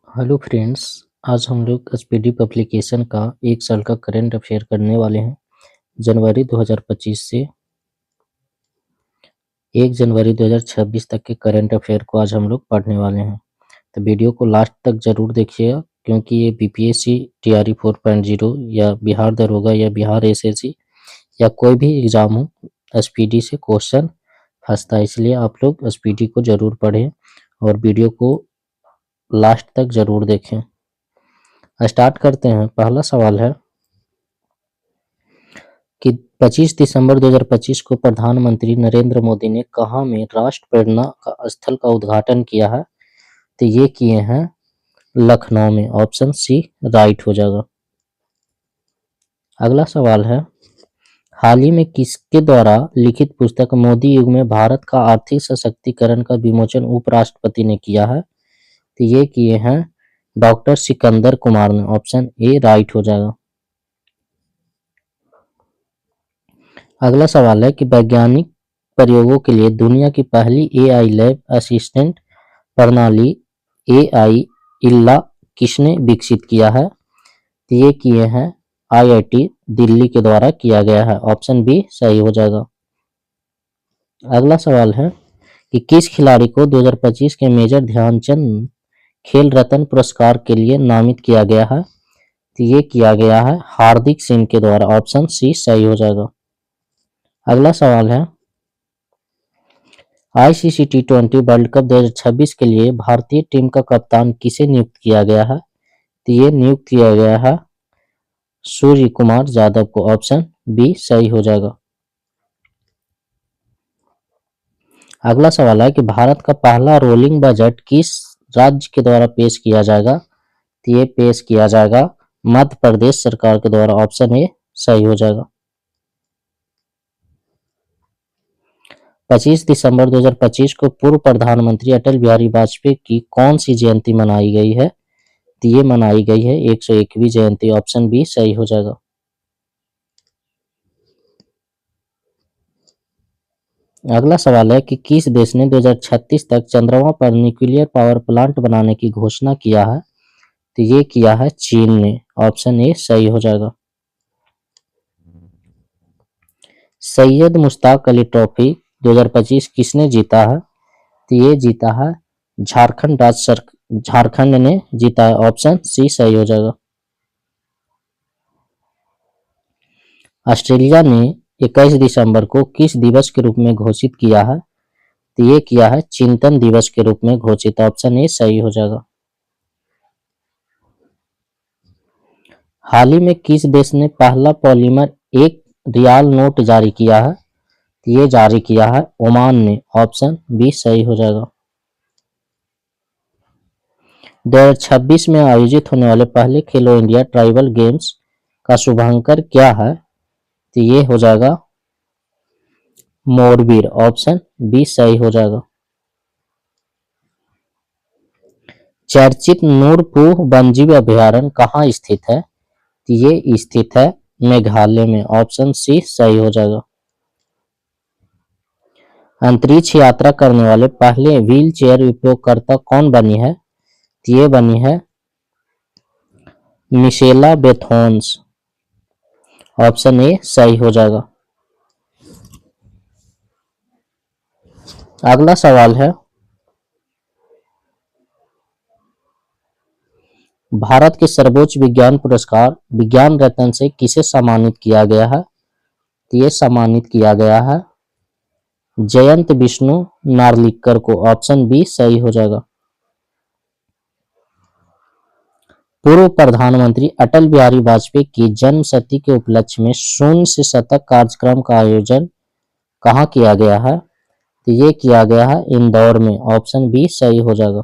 Hello friends. आज हम लोग एसपीडी पब्लिकेशन का एक साल का करंट अफेयर करने वाले हैं। जनवरी 2025 से 1 जनवरी 2026 तक के करंट अफेयर को आज हम लोग पढ़ने वाले हैं। तो वीडियो को लास्ट तक ज़रूर देखिएगा, क्योंकि ये बीपीएससी टीआरई 4.0 या बिहार दरोगा या बिहार एसएससी या कोई भी एग्ज़ाम हो, एसपीडी से क्वेश्चन फंसता है। इसलिए आप लोग एसपीडी को ज़रूर पढ़ें और वीडियो को लास्ट तक ज़रूर देखें। स्टार्ट करते हैं। पहला सवाल है कि 25 दिसंबर 2025 को प्रधानमंत्री नरेंद्र मोदी ने कहाँ में राष्ट्र प्रेरणा का स्थल का उद्घाटन किया है? तो ये किए हैं लखनऊ में। ऑप्शन सी राइट हो जाएगा। अगला सवाल है, हाल ही में किसके द्वारा लिखित पुस्तक मोदी युग में भारत का आर्थिक सशक्तिकरण का विमोचन उपराष्ट्रपति ने किया है? तो ये किए हैं डॉक्टर सिकंदर कुमार ने। ऑप्शन ए राइट हो जाएगा। अगला सवाल है कि वैज्ञानिक प्रयोगों के लिए दुनिया की पहली एआई लैब असिस्टेंट प्रणाली एआई इल्ला किसने विकसित किया है? तो ये किए हैं आईआईटी दिल्ली के द्वारा किया गया है। ऑप्शन बी सही हो जाएगा। अगला सवाल है कि किस खिलाड़ी को 2025 के मेजर ध्यानचंद खेल रत्न पुरस्कार के लिए नामित किया गया है? तो ये किया गया है हार्दिक सिंह के द्वारा। ऑप्शन सी सही हो जाएगा। अगला सवाल है, आईसीसी टी20 वर्ल्ड कप 2026 के लिए भारतीय टीम का कप्तान किसे नियुक्त किया गया है? तो ये नियुक्त किया गया है सूर्य कुमार यादव को। ऑप्शन बी सही हो जाएगा। अगला सवाल है कि भारत का पहला रोलिंग बजट किस राज्य के द्वारा पेश किया जाएगा? तो ये पेश किया जाएगा मध्य प्रदेश सरकार के द्वारा। ऑप्शन ए सही हो जाएगा। 25 दिसंबर 2025 को पूर्व प्रधानमंत्री अटल बिहारी वाजपेयी की कौन सी जयंती मनाई गई है? तो ये मनाई गई है 101वीं जयंती। ऑप्शन बी सही हो जाएगा। अगला सवाल है कि किस देश ने 2036 तक चंद्रमा पर न्यूक्लियर पावर प्लांट बनाने की घोषणा किया है? तो ये किया है चीन ने। ऑप्शन ए सही हो जाएगा। सैयद मुश्ताक अली ट्रॉफी 2025 किसने जीता है? तो ये जीता है झारखंड ने जीता है। ऑप्शन सी सही हो जाएगा। ऑस्ट्रेलिया ने 21 दिसंबर को किस दिवस के रूप में घोषित किया है? तो ये किया है चिंतन दिवस के रूप में घोषित। ऑप्शन ए सही हो जाएगा। हाल ही में किस देश ने पहला पॉलीमर एक रियाल नोट जारी किया है? तो ये जारी किया है ओमान ने। ऑप्शन बी सही हो जाएगा। 2026 में आयोजित होने वाले पहले खेलो इंडिया ट्राइबल गेम्स का शुभांकर क्या है? तो ये हो जाएगा मोरबीर। ऑप्शन बी सही हो जाएगा। चर्चित नूरपुर वन्यजीव अभयारण्य कहाँ स्थित है? तो ये स्थित है मेघालय में। ऑप्शन सी सही हो जाएगा। अंतरिक्ष यात्रा करने वाले पहले व्हील चेयर उपयोगकर्ता कौन बनी है? तो ये बनी है मिशेला बेथोन्स। ऑप्शन ए सही हो जाएगा। अगला सवाल है, भारत के सर्वोच्च विज्ञान पुरस्कार विज्ञान रत्न से किसे सम्मानित किया गया है? तो ये सम्मानित किया गया है जयंत विष्णु नार्लिकर को। ऑप्शन बी सही हो जाएगा। पूर्व प्रधानमंत्री अटल बिहारी वाजपेयी की जन्म शती के उपलक्ष्य में शून्य से शतक कार्यक्रम का आयोजन कहाँ किया गया है? तो ये किया गया है इंदौर में। ऑप्शन बी सही हो जाएगा।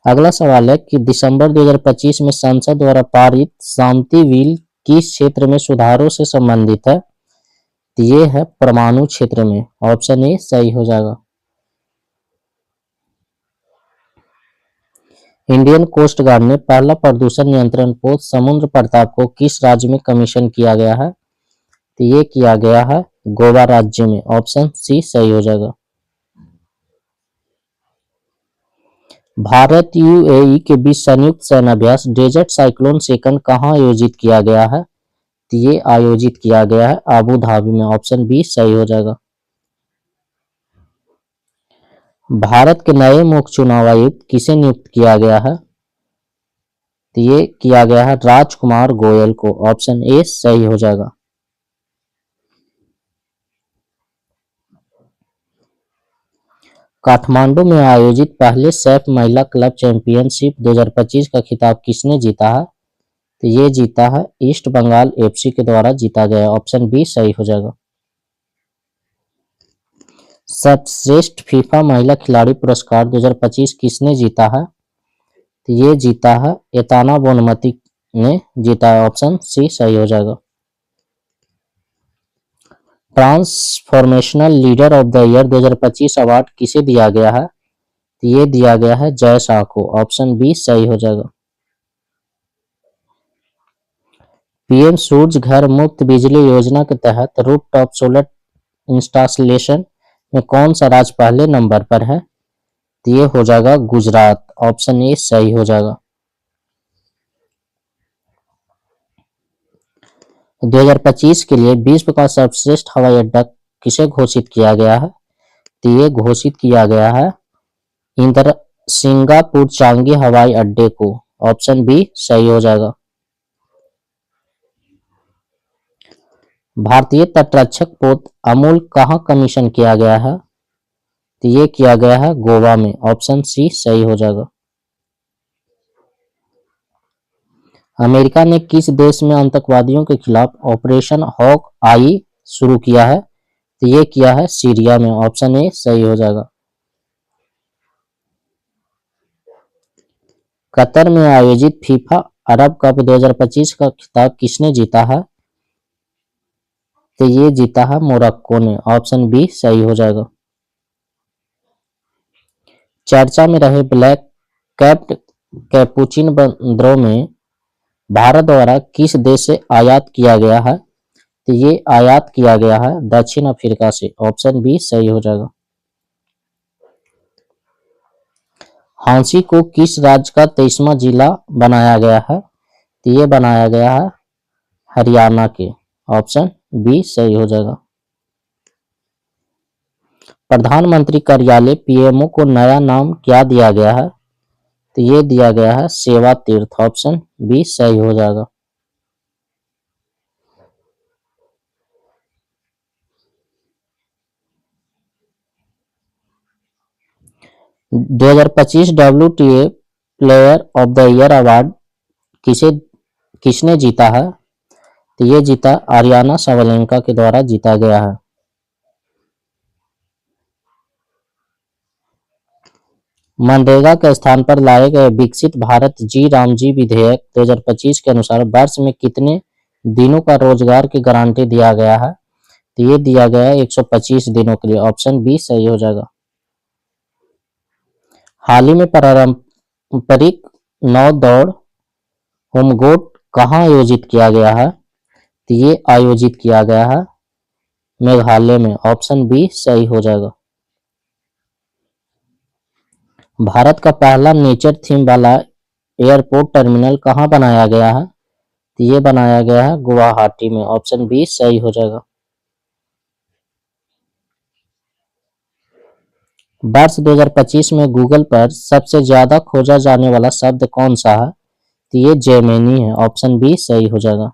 अगला सवाल है कि दिसंबर 2025 में संसद द्वारा पारित शांति बिल किस क्षेत्र में सुधारों से संबंधित है? तो ये है परमाणु क्षेत्र में। ऑप्शन ए सही हो जाएगा। इंडियन कोस्ट गार्ड ने पहला प्रदूषण नियंत्रण पोस्ट समुद्र प्रताप को किस राज्य में कमीशन किया गया है? तो ये किया गया है गोवा राज्य में। ऑप्शन सी सही हो जाएगा। भारत यूएई के बीच संयुक्त सेनाभ्यास डेजर्ट साइक्लोन सेकंड कहाँ आयोजित किया गया है? तो ये आयोजित किया गया है अबू धाबी में। ऑप्शन बी सही हो जाएगा। भारत के नए मुख्य चुनाव आयुक्त किसे नियुक्त किया गया है? तो ये किया गया है राजकुमार गोयल को। ऑप्शन ए सही हो जाएगा। काठमांडू में आयोजित पहले सैफ महिला क्लब चैंपियनशिप 2025 का खिताब किसने जीता है? तो ये जीता है ईस्ट बंगाल एफसी के द्वारा जीता गया। ऑप्शन बी सही हो जाएगा। सर्वश्रेष्ठ फीफा महिला खिलाड़ी पुरस्कार 2025 किसने जीता है? तो ये जीता है एताना बोनमती ने जीता है। ऑप्शन सी सही हो जाएगा। Transformational leader of the year 2025 award किसे दिया गया है? तो ये दिया गया है जय शाह को। ऑप्शन बी सही हो जाएगा। पीएम सूर्य घर मुफ्त बिजली योजना के तहत रूफटॉप सोलर इंस्टॉलेशन में कौन सा राज्य पहले नंबर पर है? तो ये हो जाएगा गुजरात। ऑप्शन ए सही हो जाएगा। 2025 के लिए विश्व का सर्वश्रेष्ठ हवाई अड्डा किसे घोषित किया गया है? तो ये घोषित किया गया है इंदिरा सिंगापुर चांगी हवाई अड्डे को। ऑप्शन बी सही हो जाएगा। भारतीय तटरक्षक पोत अमूल कहाँ कमीशन किया गया है? तो ये किया गया है गोवा में। ऑप्शन सी सही हो जाएगा। अमेरिका ने किस देश में आतंकवादियों के खिलाफ ऑपरेशन हॉक आई शुरू किया है? तो ये किया है सीरिया में। ऑप्शन ए सही हो जाएगा। कतर में आयोजित फीफा अरब कप 2025 का खिताब किसने जीता है? तो ये जीता है मोरक्को ने। ऑप्शन बी सही हो जाएगा। चर्चा में रहे ब्लैक कैप्ड कैपुचिन बंदरों में भारत द्वारा किस देश से आयात किया गया है? तो ये आयात किया गया है दक्षिण अफ्रीका से। ऑप्शन बी सही हो जाएगा। हांसी को किस राज्य का 23वां जिला बनाया गया है? तो ये बनाया गया है हरियाणा के। ऑप्शन बी सही हो जाएगा। प्रधानमंत्री कार्यालय पीएमओ को नया नाम क्या दिया गया है? तो ये दिया गया है सेवा तीर्थ। ऑप्शन बी सही हो जाएगा। दो हजार पच्चीस WTA player of the year award किसे किसने जीता है? तो ये जीता आरियाना सावलेंका के द्वारा जीता गया है। मनरेगा के स्थान पर लाए गए विकसित भारत जी रामजी विधेयक 2025 के अनुसार वर्ष में कितने दिनों का रोजगार की गारंटी दिया गया है? तो ये दिया गया है 125 दिनों के लिए। ऑप्शन बी सही हो जाएगा। हाल ही में पारंपरिक नौ दौड़ होमगोट कहाँ आयोजित किया गया है? तो ये आयोजित किया गया है मेघालय में। ऑप्शन बी सही हो जाएगा। भारत का पहला नेचर थीम वाला एयरपोर्ट टर्मिनल कहाँ बनाया गया है? तो ये बनाया गया है गुवाहाटी में। ऑप्शन बी सही हो जाएगा। वर्ष 2025 में गूगल पर सबसे ज्यादा खोजा जाने वाला शब्द कौन सा है? तो ये जेमिनी है। ऑप्शन बी सही हो जाएगा।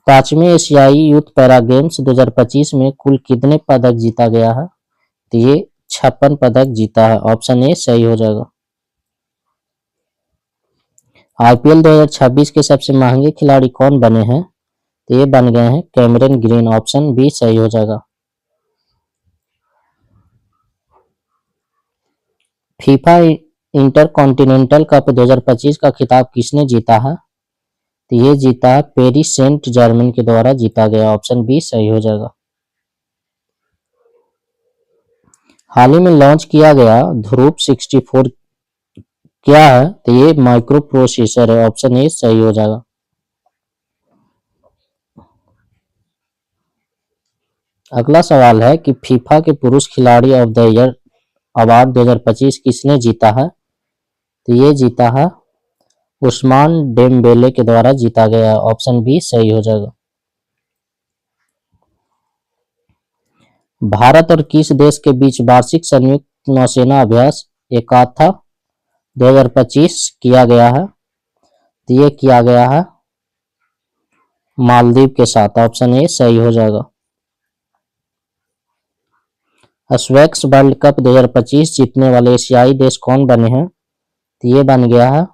5वें एशियाई यूथ पैरा गेम्स 2025 में कुल कितने पदक जीता गया है? तो ये 56 पदक जीता है। ऑप्शन ए सही हो जाएगा। आईपीएल 2026 के सबसे महंगे खिलाड़ी कौन बने हैं? तो ये बन गए हैं कैमरन ग्रीन। ऑप्शन बी सही हो जाएगा। फीफा इंटरकॉन्टिनेंटल कप 2025 का खिताब किसने जीता है? तो ये जीता है पेरिस सेंट जर्मन के द्वारा जीता गया। ऑप्शन बी सही हो जाएगा। हाल ही में लॉन्च किया गया ध्रुव 64 क्या है? तो ये माइक्रो प्रोसेसर है। ऑप्शन ए सही हो जाएगा। अगला सवाल है कि फीफा के पुरुष खिलाड़ी ऑफ द ईयर अवार्ड 2025 किसने जीता है? तो ये जीता है उस्मान डेम्बेले के द्वारा जीता गया। ऑप्शन बी सही हो जाएगा। भारत और किस देश के बीच वार्षिक संयुक्त नौसेना अभ्यास एकाथा 2025 किया गया है? तो ये किया गया है मालदीव के साथ। ऑप्शन ए सही हो जाएगा। स्वेक्स वर्ल्ड कप 2025 जीतने वाले एशियाई देश कौन बने हैं? तो ये बन गया है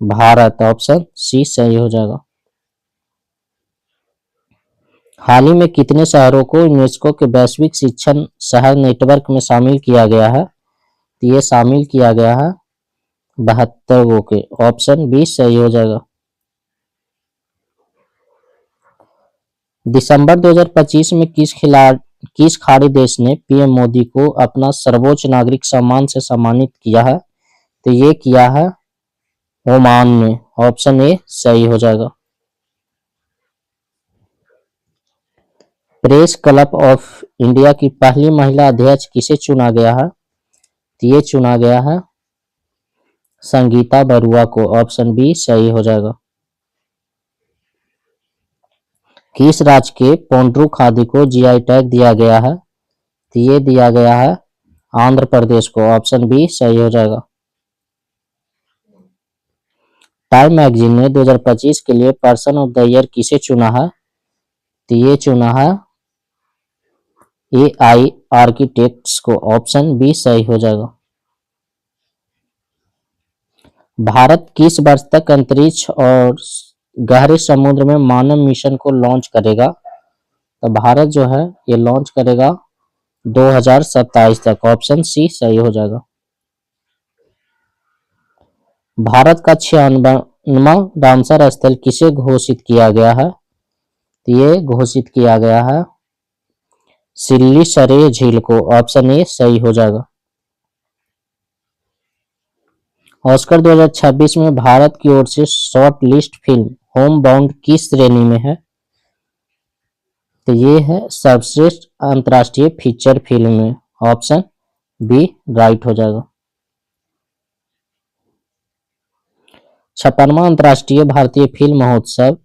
भारत। ऑप्शन सी सही हो जाएगा। हाल ही में कितने शहरों को यूनेस्को के वैश्विक शिक्षण शहर नेटवर्क में शामिल किया गया है? तो ये शामिल किया गया है 72 गो के। ऑप्शन बी सही हो जाएगा। दिसंबर 2025 में किस खाड़ी देश ने पीएम मोदी को अपना सर्वोच्च नागरिक सम्मान से सम्मानित किया है? तो ये किया है ओमान ने। ऑप्शन ए सही हो जाएगा। प्रेस क्लब ऑफ इंडिया की पहली महिला अध्यक्ष किसे चुना गया है? तो ये चुना गया है संगीता बरुआ को। ऑप्शन बी सही हो जाएगा। किस राज्य के पोंड्रू खादी को जीआई टैग दिया गया है? तो ये दिया गया है आंध्र प्रदेश को। ऑप्शन बी सही हो जाएगा। टाइम मैगजीन ने 2025 के लिए पर्सन ऑफ द ईयर किसे चुना है? तो ये चुना है एआई आर्किटेक्ट्स को। ऑप्शन बी सही हो जाएगा। भारत किस वर्ष तक अंतरिक्ष और गहरे समुद्र में मानव मिशन को लॉन्च करेगा? तो भारत जो है ये लॉन्च करेगा 2027 तक। ऑप्शन सी सही हो जाएगा। भारत का 96वां रामसर स्थल किसे घोषित किया गया है? तो ये घोषित किया गया है सिल्ली सरे झील को। ऑप्शन ए सही हो जाएगा। ऑस्कर 2026 में भारत की ओर से short list film home bound किस श्रेणी में है? तो ये है सर्वश्रेष्ठ अंतर्राष्ट्रीय फीचर फिल्म में। ऑप्शन बी राइट हो जाएगा। 56वां अंतर्राष्ट्रीय भारतीय फिल्म महोत्सव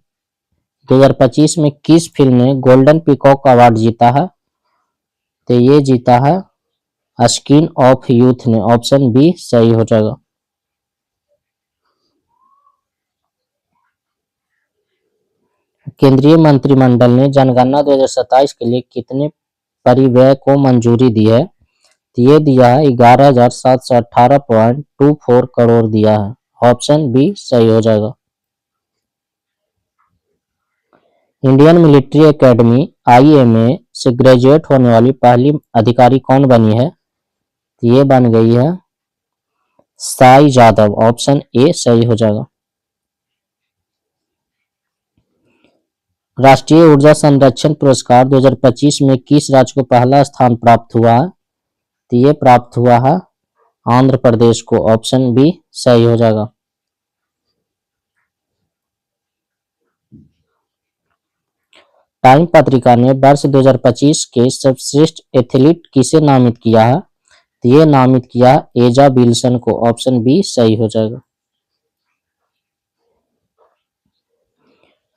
2025 में किस फिल्म ने गोल्डन पीकॉक अवार्ड जीता है? तो ये जीता है स्किन ऑफ यूथ ने। ऑप्शन बी सही हो जाएगा। केंद्रीय मंत्रिमंडल ने जनगणना 2027 के लिए कितने परिव्यय को मंजूरी दी है? तो ये दिया है 11,718.24 करोड़ दिया है। ऑप्शन बी सही हो जाएगा। इंडियन मिलिट्री एकेडमी आईएमए से ग्रेजुएट होने वाली पहली अधिकारी कौन बनी है? तो ये बन गई है साई जादव। ऑप्शन ए सही हो जाएगा। राष्ट्रीय ऊर्जा संरक्षण पुरस्कार 2025 में किस राज्य को पहला स्थान प्राप्त हुआ है? तो ये प्राप्त हुआ है आंध्र प्रदेश को। ऑप्शन बी सही हो जाएगा। टाइम पत्रिका ने वर्ष 2025 के सर्वश्रेष्ठ एथलीट किसे नामित किया है? तो ये नामित किया एजा विल्सन को। ऑप्शन बी सही हो जाएगा।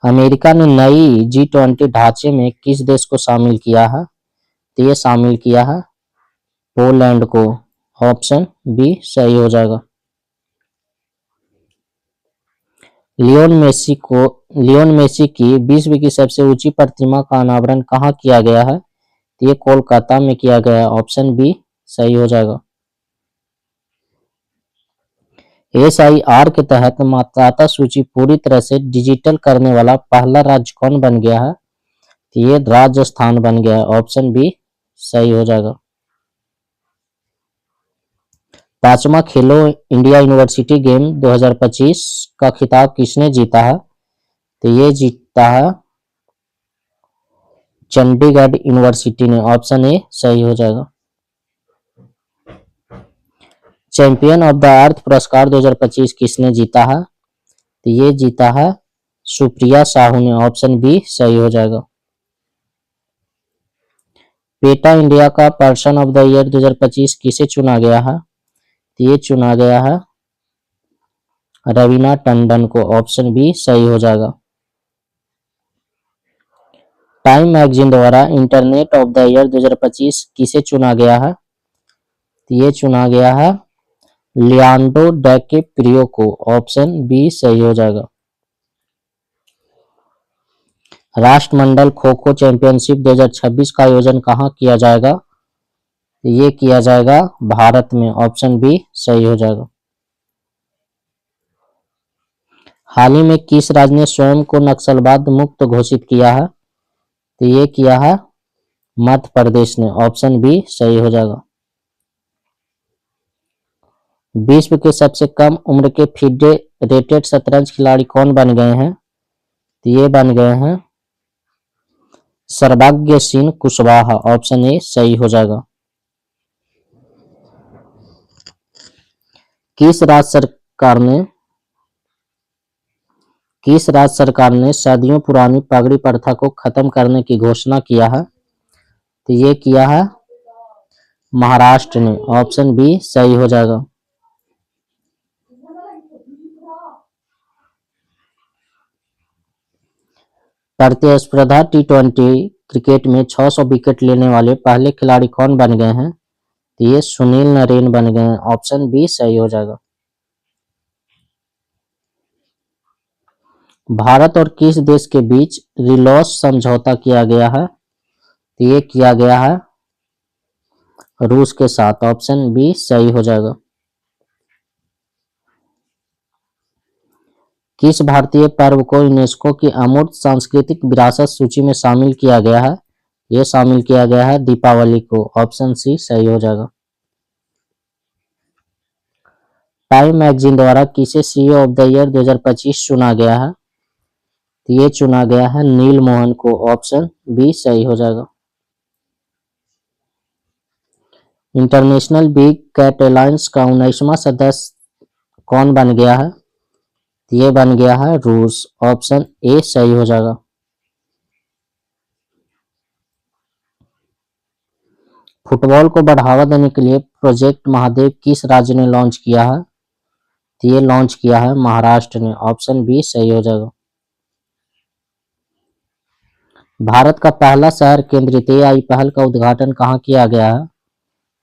अमेरिका ने नई G20 ढांचे में किस देश को शामिल किया है? तो ये शामिल किया है पोलैंड को। ऑप्शन बी सही हो जाएगा। लियोन मेसी की विश्व की सबसे ऊंची प्रतिमा का अनावरण कहाँ किया गया है? तो ये कोलकाता में किया गया। ऑप्शन बी सही हो जाएगा। SIR के तहत मतदाता सूची पूरी तरह से डिजिटल करने वाला पहला राज्य कौन बन गया है? तो ये राजस्थान बन गया है। ऑप्शन बी सही हो जाएगा। 5वां खेलो इंडिया यूनिवर्सिटी गेम 2025 का खिताब किसने जीता है? तो ये जीता है चंडीगढ़ यूनिवर्सिटी ने। ऑप्शन ए सही हो जाएगा। चैंपियन ऑफ द अर्थ पुरस्कार 2025 किसने जीता है? तो ये जीता है सुप्रिया साहू ने। ऑप्शन बी सही हो जाएगा। पेटा इंडिया का पर्सन ऑफ द ईयर 2025 किसे चुना गया है? तो ये चुना गया है रवीना टंडन को। ऑप्शन बी सही हो जाएगा। टाइम मैगजीन द्वारा इंटरनेट ऑफ द ईयर 2025 किसे चुना गया है? तो ये चुना गया है लियांडो डिकैप्रियो को। ऑप्शन बी सही हो जाएगा। राष्ट्रमंडल खो खो चैंपियनशिप 2026 का आयोजन कहाँ किया जाएगा? तो ये किया जाएगा भारत में। ऑप्शन बी सही हो जाएगा। हाल ही में किस राज्य ने स्वयं को नक्सलवाद मुक्त घोषित किया है? तो ये किया है मध्य प्रदेश ने। ऑप्शन बी सही हो जाएगा। विश्व के सबसे कम उम्र के फेडरेटेड शतरंज खिलाड़ी कौन बन गए हैं? तो ये बन गए हैं सर्वज्ञ सिंह कुशवाहा। ऑप्शन ए सही हो जाएगा। किस राज्य सरकार ने सदियों पुरानी पगड़ी प्रथा को खत्म करने की घोषणा किया है? तो ये किया है महाराष्ट्र ने। ऑप्शन बी सही हो जाएगा। प्रतिस्पर्धा T20 क्रिकेट में 600 विकेट लेने वाले पहले खिलाड़ी कौन बन गए हैं? तो ये सुनील नरेन बन गए हैं। ऑप्शन बी सही हो जाएगा। भारत और किस देश के बीच रिलॉस समझौता किया गया है? तो ये किया गया है रूस के साथ। ऑप्शन बी सही हो जाएगा। किस भारतीय पर्व को यूनेस्को की अमूर्त सांस्कृतिक विरासत सूची में शामिल किया गया है? ये शामिल किया गया है दीपावली को। ऑप्शन सी सही हो जाएगा। टाइम मैगजीन द्वारा किसे सीईओ ऑफ द ईयर 2025 चुना गया है? तो ये चुना गया है नील मोहन को। ऑप्शन बी सही हो जाएगा। इंटरनेशनल बिग कैट एलायंस का 19वां सदस्य कौन बन गया है? तो ये बन गया है रूस। ऑप्शन ए सही हो जाएगा। फुटबॉल को बढ़ावा देने के लिए प्रोजेक्ट महादेव किस राज्य ने लॉन्च किया है? तो ये लॉन्च किया है महाराष्ट्र ने। ऑप्शन बी सही हो जाएगा। भारत का पहला शहर केंद्रित एआई पहल का उद्घाटन कहाँ किया गया है?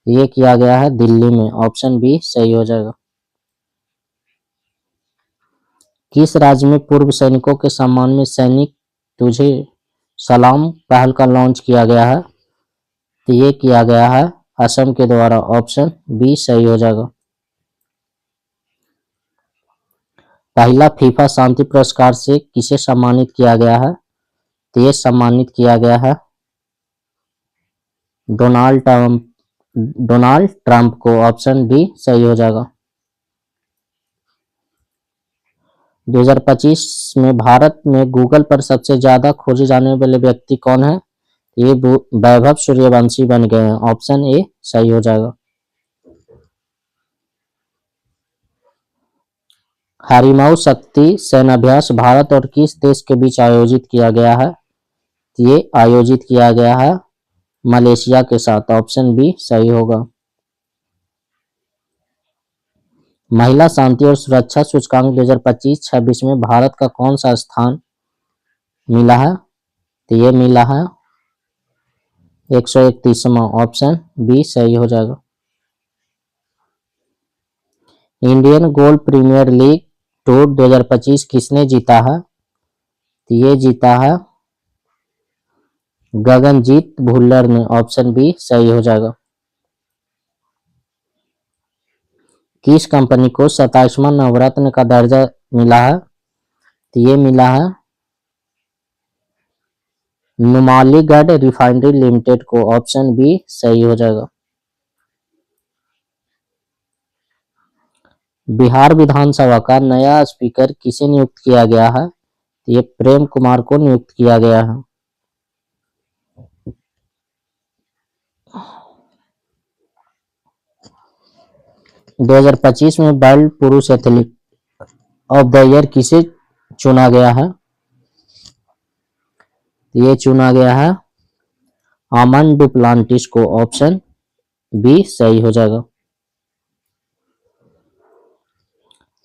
ये किया गया है दिल्ली में। ऑप्शन बी सही हो जाएगा। किस राज्य में पूर्व सैनिकों के सम्मान में सैनिक तुझे सलाम पहल का लॉन्च किया गया है? तो ये किया गया है असम के द्वारा। ऑप्शन बी सही हो जाएगा। पहला फीफा शांति पुरस्कार से किसे सम्मानित किया गया है? तो ये सम्मानित किया गया है डोनाल्ड ट्रंप को। ऑप्शन डी सही हो जाएगा। 2025 में भारत में गूगल पर सबसे ज्यादा खोजे जाने वाले व्यक्ति कौन है? ये वैभव सूर्यवंशी बन गए हैं। ऑप्शन ए सही हो जाएगा। हरिमऊ शक्ति सेनाभ्यास भारत और किस देश के बीच आयोजित किया गया है? ये आयोजित किया गया है मलेशिया के साथ। ऑप्शन बी सही होगा। महिला शांति और सुरक्षा सूचकांक 2025-26 में भारत का कौन सा स्थान मिला है? तो ये मिला है 131वां। ऑप्शन बी सही हो जाएगा। Indian golf premier league tour 2025 किसने जीता है? तो ये जीता है गगनजीत भुल्लर ने। ऑप्शन बी सही हो जाएगा। किस कंपनी को 27वां नवरत्न का दर्जा मिला है? तो ये मिला है नुमालीगढ़ रिफाइनरी लिमिटेड को। ऑप्शन बी सही हो जाएगा। बिहार विधानसभा का नया स्पीकर किसे नियुक्त किया गया है? तो ये प्रेम कुमार को नियुक्त किया गया है। – 2025 में वर्ल्ड पुरुष एथलीट ऑफ द ईयर किसे चुना गया है? ये चुना गया है आमन डुप्लांटिस को, ऑप्शन बी सही हो जाएगा।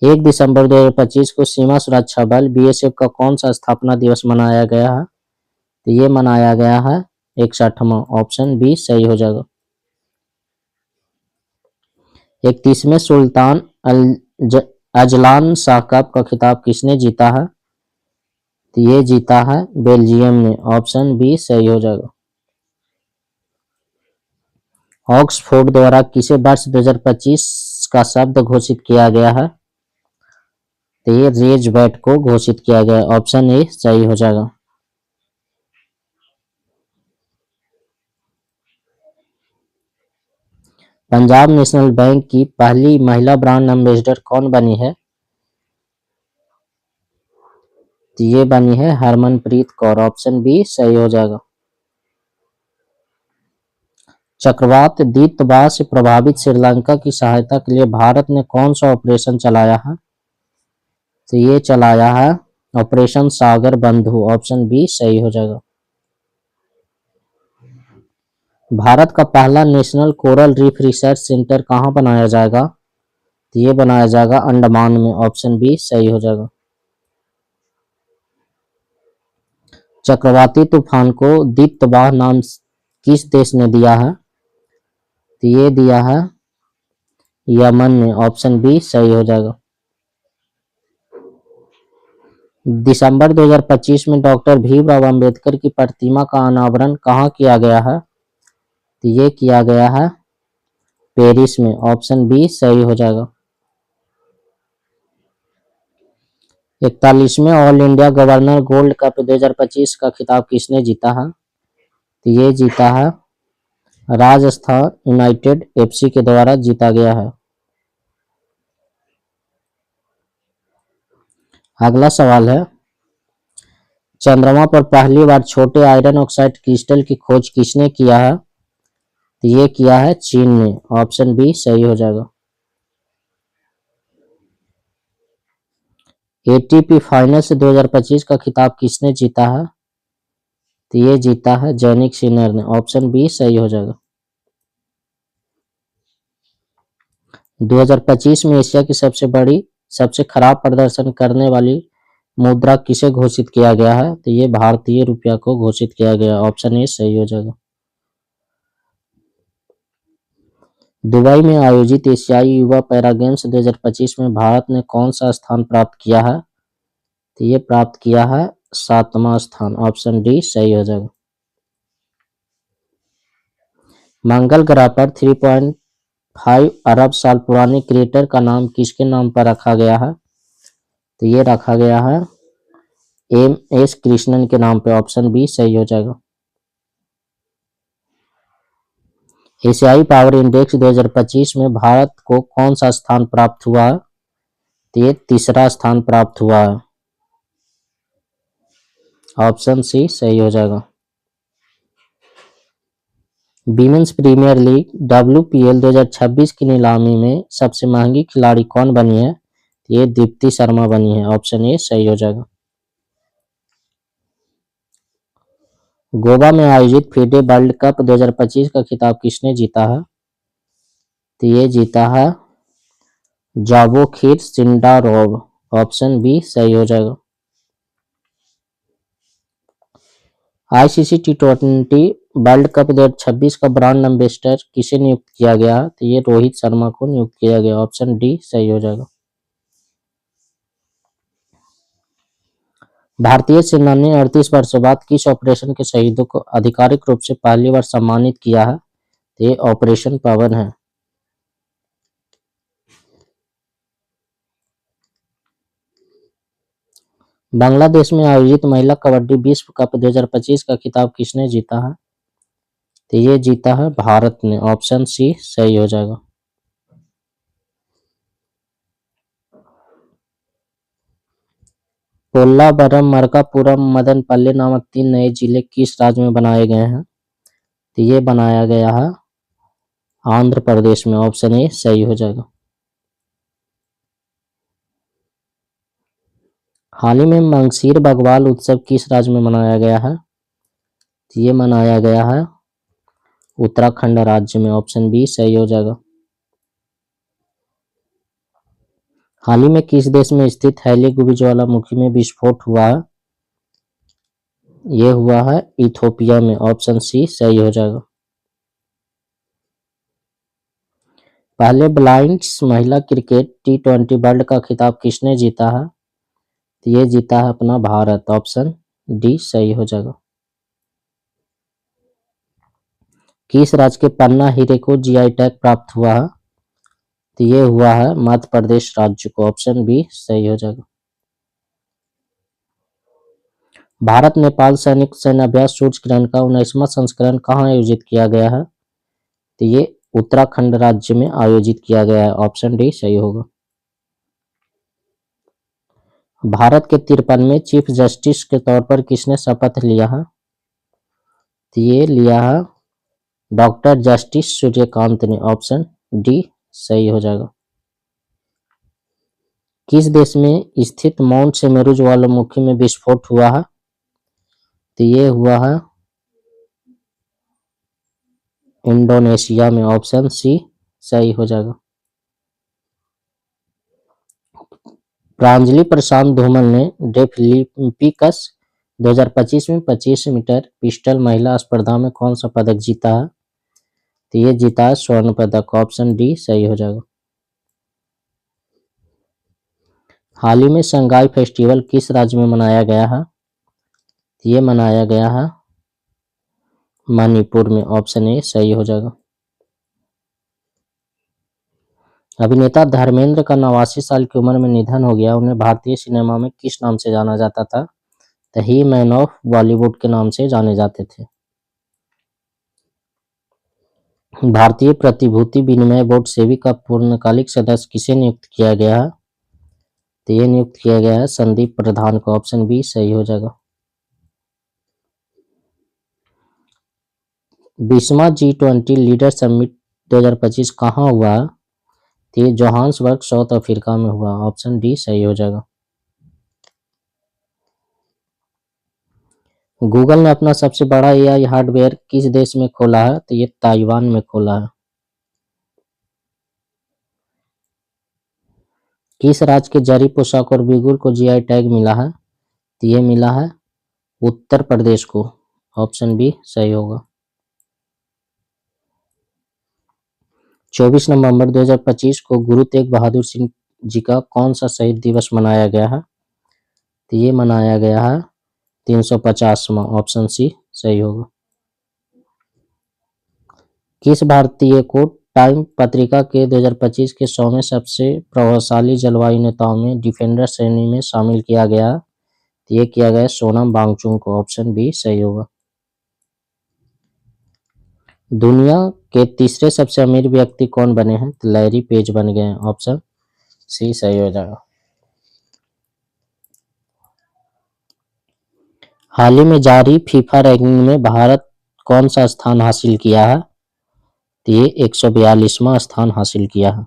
1 दिसंबर 2025 को सीमा सुरक्षा बल बीएसएफ का कौन सा स्थापना दिवस मनाया गया है? तो ये मनाया गया है 61वां, ऑप्शन बी सही हो जाएगा। 31वें सुल्तान अजलान शाह कप का खिताब किसने जीता है? तो ये जीता है बेल्जियम ने, ऑप्शन बी सही हो जाएगा। ऑक्सफोर्ड द्वारा किसे वर्ष 2025 का शब्द घोषित किया गया है? तो ये रेजबैट को घोषित किया गया, ऑप्शन ए सही हो जाएगा। पंजाब नेशनल बैंक की पहली महिला ब्रांड एम्बेसडर कौन बनी है? तो ये बनी है हरमनप्रीत कौर, ऑप्शन बी सही हो जाएगा। चक्रवात दितबा से प्रभावित श्रीलंका की सहायता के लिए भारत ने कौन सा ऑपरेशन चलाया है? तो ये चलाया है ऑपरेशन सागर बंधु, ऑप्शन बी सही हो जाएगा। भारत का पहला national coral reef research centre कहाँ बनाया जाएगा? तो ये बनाया जाएगा अंडमान में, ऑप्शन बी सही हो जाएगा। चक्रवाती तूफान को दितबा नाम किस देश ने दिया है? तो ये दिया है यमन ने, ऑप्शन बी सही हो जाएगा। दिसंबर 2025 में डॉक्टर भीमराव अंबेडकर की प्रतिमा का अनावरण कहाँ किया गया है? तो ये किया गया है पेरिस में, ऑप्शन बी सही हो जाएगा। 41वें all India governor gold cup 2025 का खिताब किसने जीता है? तो ये जीता है राजस्थान यूनाइटेड एफसी के द्वारा जीता गया है। अगला सवाल है, चंद्रमा पर पहली बार छोटे आयरन ऑक्साइड क्रिस्टल की खोज किसने किया है? तो ये किया है चीन ने, ऑप्शन बी सही हो जाएगा। एटीपी फाइनल्स 2025 का खिताब किसने जीता है? तो ये जीता है जैनिक सिनर ने, ऑप्शन बी सही हो जाएगा। 2025 में एशिया की सबसे खराब प्रदर्शन करने वाली मुद्रा किसे घोषित किया गया है? तो ये भारतीय रुपया को घोषित किया गया, ऑप्शन ए सही हो जाएगा। दुबई में आयोजित एशियाई युवा पैरा गेम्स 2025 में भारत ने कौन सा स्थान प्राप्त किया है? तो ये प्राप्त किया है 7वां स्थान, ऑप्शन डी सही हो जाएगा। मंगल ग्रह पर 3.5 अरब साल पुराने क्रेटर का नाम किसके नाम पर रखा गया है? तो ये रखा गया है एम.एस. कृष्णन के नाम पे, ऑप्शन बी सही हो जाएगा। एशियाई पावर इंडेक्स 2025 में भारत को कौन सा स्थान प्राप्त हुआ है? तो ये तीसरा स्थान प्राप्त हुआ है, ऑप्शन सी सही हो जाएगा। विमेंस प्रीमियर लीग WPL 2026 की नीलामी में सबसे महंगी खिलाड़ी कौन बनी है? ये दीप्ति शर्मा बनी है, ऑप्शन ए सही हो जाएगा। गोवा में आयोजित फीडे वर्ल्ड कप 2025 का खिताब किसने जीता है? तो ये जीता है जावोखिर सिंडारोव, ऑप्शन बी सही हो जाएगा। आईसीसी T20 वर्ल्ड कप 2026 का ब्रांड एम्बेसडर किसे नियुक्त किया गया? तो ये रोहित शर्मा को नियुक्त किया गया, ऑप्शन डी सही हो जाएगा। भारतीय सेना ने 38 वर्षों बाद किस ऑपरेशन के शहीदों को आधिकारिक रूप से पहली बार सम्मानित किया है? तो ये ऑपरेशन पवन है। बांग्लादेश में आयोजित महिला कबड्डी विश्व कप 2025 का खिताब किसने जीता है? तो ये जीता है भारत ने, ऑप्शन सी सही हो जाएगा। पोल्लावरम, मरकापुरम, मदनपल्ली नामक 3 नए जिले किस राज्य में बनाए गए हैं? तो ये बनाया गया है आंध्र प्रदेश में, ऑप्शन ए सही हो जाएगा। हाल ही में मंगसीर बग्वाल उत्सव किस राज्य में मनाया गया है? तो ये मनाया गया है उत्तराखंड राज्य में, ऑप्शन बी सही हो जाएगा। हाल ही में किस देश में स्थित हेलीगुबी ज्वालामुखी में विस्फोट हुआ है? ये हुआ है इथोपिया में, ऑप्शन सी सही हो जाएगा। पहले ब्लाइंड्स महिला क्रिकेट T20 वर्ल्ड का खिताब किसने जीता है? तो ये जीता है अपना भारत, ऑप्शन डी सही हो जाएगा। किस राज्य के पन्ना हीरे को जीआई टैग प्राप्त हुआ है? तो ये हुआ है मध्य प्रदेश राज्य को, ऑप्शन बी सही हो जाएगा। भारत नेपाल सैनिक सैन्याभ्यास सूर्य किरण का 19वां संस्करण कहाँ आयोजित किया गया है? तो ये उत्तराखंड राज्य में आयोजित किया गया है, ऑप्शन डी सही होगा। भारत के 53वें चीफ जस्टिस के तौर पर किसने शपथ लिया है? तो ये लिया है डॉक्टर जस्टिस सूर्यकांत ने, ऑप्शन डी सही हो जाएगा। किस देश में स्थित माउंट सेमेरू ज्वालामुखी में विस्फोट हुआ है? तो ये हुआ है इंडोनेशिया में, ऑप्शन सी सही हो जाएगा। प्रांजलि प्रशांत धूमल ने डेफलिम्पिक्स 2025 में 25 मीटर पिस्टल महिला स्पर्धा में कौन सा पदक जीता है? तो ये जीता है स्वर्ण पदक, ऑप्शन डी सही हो जाएगा। हाल ही में शंघाई फेस्टिवल किस राज्य में मनाया गया है? तो ये मनाया गया है मणिपुर में, ऑप्शन ए सही हो जाएगा। अभिनेता धर्मेंद्र का 89 साल की उम्र में निधन हो गया। उन्हें भारतीय सिनेमा में किस नाम से जाना जाता था? The he man of Bollywood के नाम से जाने जाते थे। भारतीय प्रतिभूति विनिमय बोर्ड सेबी का पूर्णकालिक सदस्य किसे नियुक्त किया गया है? तो ये नियुक्त किया गया है संदीप प्रधान को, ऑप्शन बी सही हो जाएगा। 20वां G20 लीडर समिट 2025 कहाँ हुआ है? तो ये जोहान्सबर्ग साउथ अफ्रीका में हुआ, ऑप्शन डी सही हो जाएगा। गूगल ने अपना सबसे बड़ा एआई हार्डवेयर किस देश में खोला है? तो ये ताइवान में खोला है। किस राज्य के जरी पोशाक और बिगुल को जीआई टैग मिला है? तो ये मिला है उत्तर प्रदेश को, ऑप्शन बी सही होगा। 24 नवंबर 2025 को गुरु तेग बहादुर सिंह जी का कौन सा शहीद दिवस मनाया गया है? तो ये मनाया गया है 350वां, ऑप्शन सी सही होगा। किस भारतीय को टाइम पत्रिका के 2025 के 100वें सबसे प्रभावशाली जलवायु नेताओं में डिफेंडर श्रेणी में शामिल किया गया? तो ये किया गया सोनम वांगचुक को, ऑप्शन बी सही होगा। दुनिया के तीसरे सबसे अमीर व्यक्ति कौन बने हैं? तो लैरी पेज बन गए हैं, ऑप्शन सी सही हो जाएगा। हाल ही में जारी फीफा रैंकिंग में भारत कौन सा स्थान हासिल किया है? तो ये 142वां स्थान हासिल किया है।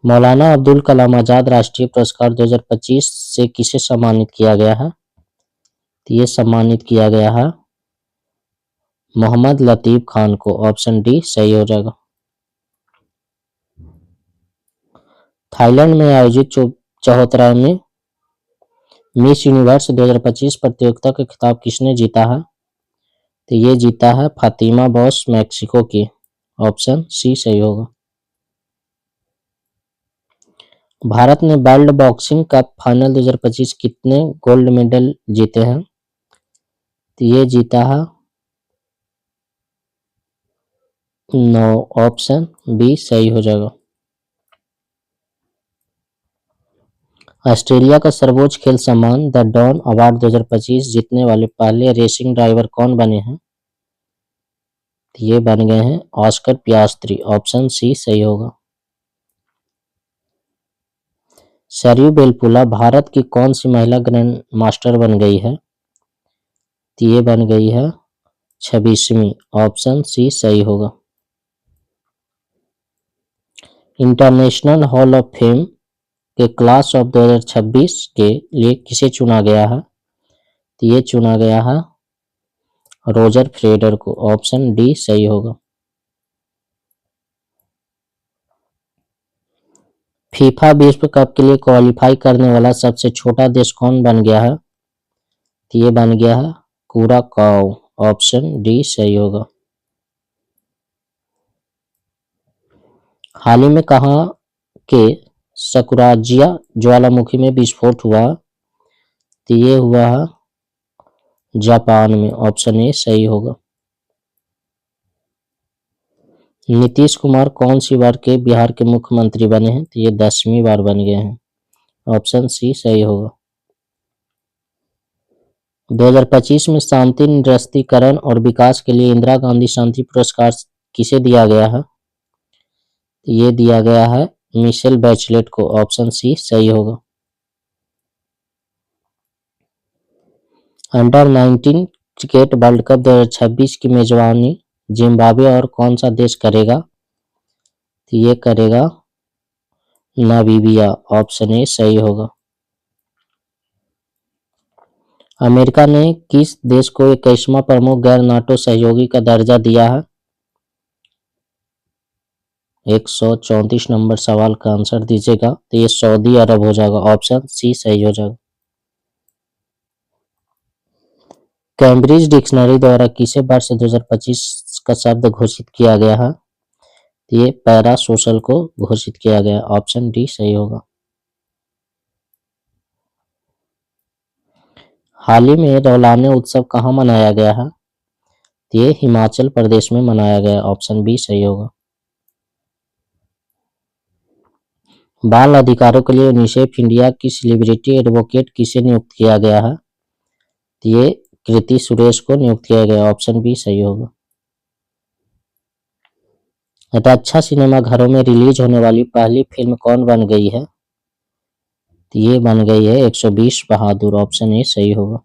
मौलाना अब्दुल कलाम आजाद राष्ट्रीय पुरस्कार 2025 से किसे सम्मानित किया गया है? तो ये सम्मानित किया गया है मोहम्मद लतीफ खान को, ऑप्शन डी सही हो जाएगा। थाईलैंड में आयोजित 74वें मिस यूनिवर्स 2025 प्रतियोगिता का खिताब किसने जीता है? तो ये जीता है फातिमा बॉस मैक्सिको की, ऑप्शन सी सही होगा। भारत ने वर्ल्ड बॉक्सिंग कप फाइनल 2025 कितने गोल्ड मेडल जीते हैं? तो ये जीता है 9, ऑप्शन बी सही हो जाएगा। ऑस्ट्रेलिया का सर्वोच्च खेल सम्मान द डॉन अवार्ड 2025 जीतने वाले पहले रेसिंग ड्राइवर कौन बने हैं? तो ये बन गए हैं ऑस्कर पियास्त्री, ऑप्शन सी सही होगा। सरयू बेलपुला भारत की कौन सी महिला ग्रैंड मास्टर बन गई है? तो ये बन गई है 26वीं, ऑप्शन सी सही होगा। इंटरनेशनल हॉल ऑफ फेम के क्लास ऑफ 2026 के लिए किसे चुना गया है? तो ये चुना गया है रोजर फेडरर को। ऑप्शन डी सही होगा। फीफा विश्व कप के लिए क्वालिफाई करने वाला सबसे छोटा देश कौन बन गया है? तो ये बन गया है कुराकाओ। ऑप्शन डी सही होगा। हाल ही में कहाँ के सकुराजिया ज्वालामुखी में विस्फोट हुआ? तो ये हुआ है जापान में। ऑप्शन ए सही होगा। नीतीश कुमार कौन सी बार के बिहार के मुख्यमंत्री बने हैं? तो ये 10वीं बार बन गए हैं। ऑप्शन सी सही होगा। 2025 में शांति निरस्त्रीकरण और विकास के लिए इंदिरा गांधी शांति पुरस्कार किसे दिया गया है? तो ये दिया गया है मिशेल बैचलेट को। ऑप्शन सी सही होगा। अंडर 19 क्रिकेट वर्ल्ड कप 2026 की मेजबानी जिम्बाब्वे और कौन सा देश करेगा? तो ये करेगा नामीबिया। ऑप्शन ए सही होगा। अमेरिका ने किस देश को 21वां प्रमुख गैर नाटो सहयोगी का दर्जा दिया है? 134 नंबर सवाल का आंसर दीजिएगा। तो ये सऊदी अरब हो जाएगा। ऑप्शन सी सही हो जाएगा। कैम्ब्रिज डिक्शनरी द्वारा किसे वर्ष 2025 का शब्द घोषित किया गया है? ये पैरा सोशल को घोषित किया गया। ऑप्शन डी सही होगा। हाल ही में रौलाने उत्सव कहाँ मनाया गया है? ये हिमाचल प्रदेश में मनाया गया। ऑप्शन बी सही होगा। बाल अधिकारों के लिए यूनिसेफ इंडिया की सेलिब्रिटी एडवोकेट किसे नियुक्त किया गया है? ये कृति सुरेश को नियुक्त किया गया। ऑप्शन बी सही होगा। रक्षा सिनेमा घरों में रिलीज होने वाली पहली फिल्म कौन बन गई है? तो ये बन गई है 120 बहादुर। ऑप्शन ए सही होगा।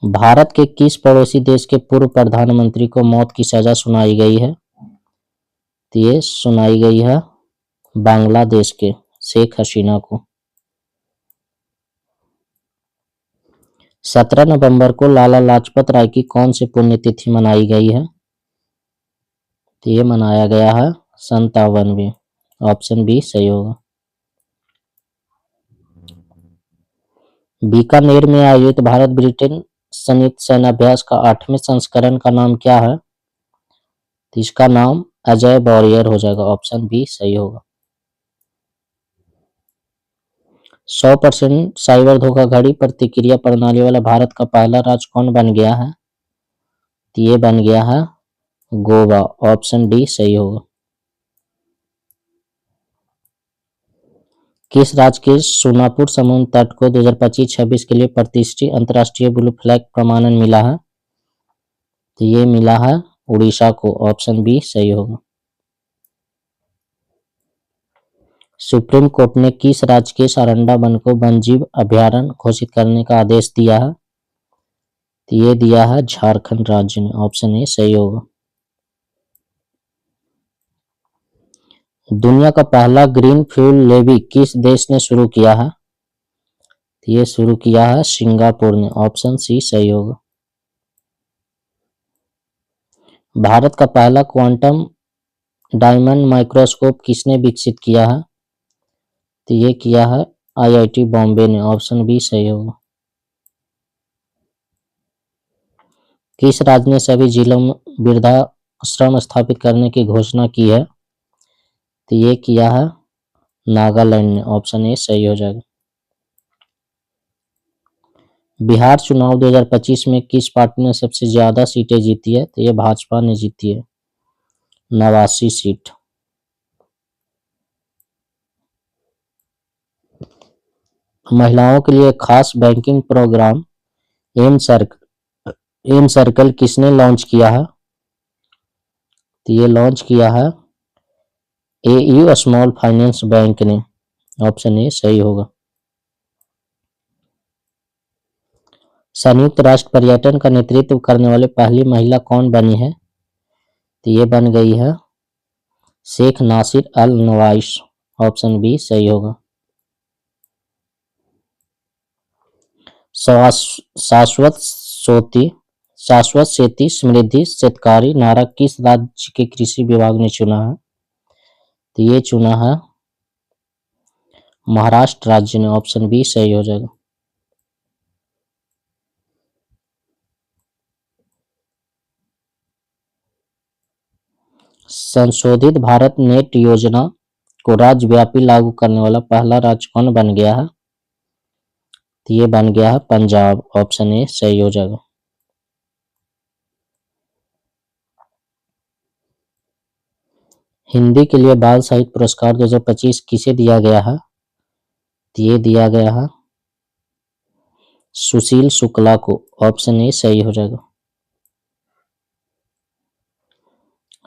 भारत के किस पड़ोसी देश के पूर्व प्रधानमंत्री को मौत की सजा सुनाई गई है? तो ये सुनाई गई है बांग्लादेश के शेख हसीना को। 17 नवंबर को लाला लाजपत राय की कौन सी पुण्यतिथि मनाई गई है? तो ये मनाया गया है 57वीं। ऑप्शन बी सही होगा। बीकानेर में आयोजित भारत ब्रिटेन संयुक्त सेनाभ्यास का 8वें संस्करण का नाम क्या है? तो इसका नाम अजय वॉरियर हो जाएगा। ऑप्शन बी सही होगा। 100% साइबर धोखाधड़ी प्रतिक्रिया प्रणाली वाला भारत का पहला राज्य कौन बन गया है? तो ये बन गया है गोवा। ऑप्शन डी सही होगा। किस राज्य के सोनापुर समुद्र तट को 2025-26 के लिए प्रतिष्ठित अंतर्राष्ट्रीय ब्लू फ्लैग प्रमाणन मिला है? तो ये मिला है उड़ीसा को। ऑप्शन बी सही होगा। सुप्रीम कोर्ट ने किस राज्य के सारंडा वन को वन्यजीव अभयारण्य घोषित करने का आदेश दिया है? तो ये दिया है झारखंड राज्य ने। ऑप्शन ए सही होगा। दुनिया का पहला ग्रीन फ्यूल लेवी किस देश ने शुरू किया है? तो ये शुरू किया है सिंगापुर ने। ऑप्शन सी सही होगा। भारत का पहला क्वांटम डायमंड माइक्रोस्कोप किसने विकसित किया है? तो ये किया है आईआईटी बॉम्बे ने। ऑप्शन बी सही होगा। किस राज्य ने सभी जिलों में वृद्धाश्रम स्थापित करने की घोषणा की है? तो ये किया है नागालैंड ने। ऑप्शन ए सही हो जाएगा। बिहार चुनाव 2025 में किस पार्टी ने सबसे ज्यादा सीटें जीती है? तो ये भाजपा ने जीती है 89 सीट। महिलाओं के लिए खास बैंकिंग प्रोग्राम एम सर्कल किसने लॉन्च किया है? तो ये लॉन्च किया है एयू स्मॉल फाइनेंस बैंक ने। ऑप्शन ए सही होगा। संयुक्त राष्ट्र पर्यटन का नेतृत्व करने वाली पहली महिला कौन बनी है? तो ये बन गई है शेख नासिर अल नवाइश। ऑप्शन बी सही होगा। शाश्वत सोती शाश्वत खेती समृद्धि शेतकारी नारा किस राज्य के कृषि विभाग ने चुना है? तो ये चुना है महाराष्ट्र राज्य ने। ऑप्शन बी सही हो जाएगा। संशोधित भारत नेट योजना को राज्यव्यापी लागू करने वाला पहला राज्य कौन बन गया है? तो ये बन गया है पंजाब। ऑप्शन ए सही हो जाएगा। हिंदी के लिए बाल साहित्य पुरस्कार 2025 किसे दिया गया है? तो ये दिया गया है सुशील शुक्ला को। ऑप्शन ए सही हो जाएगा।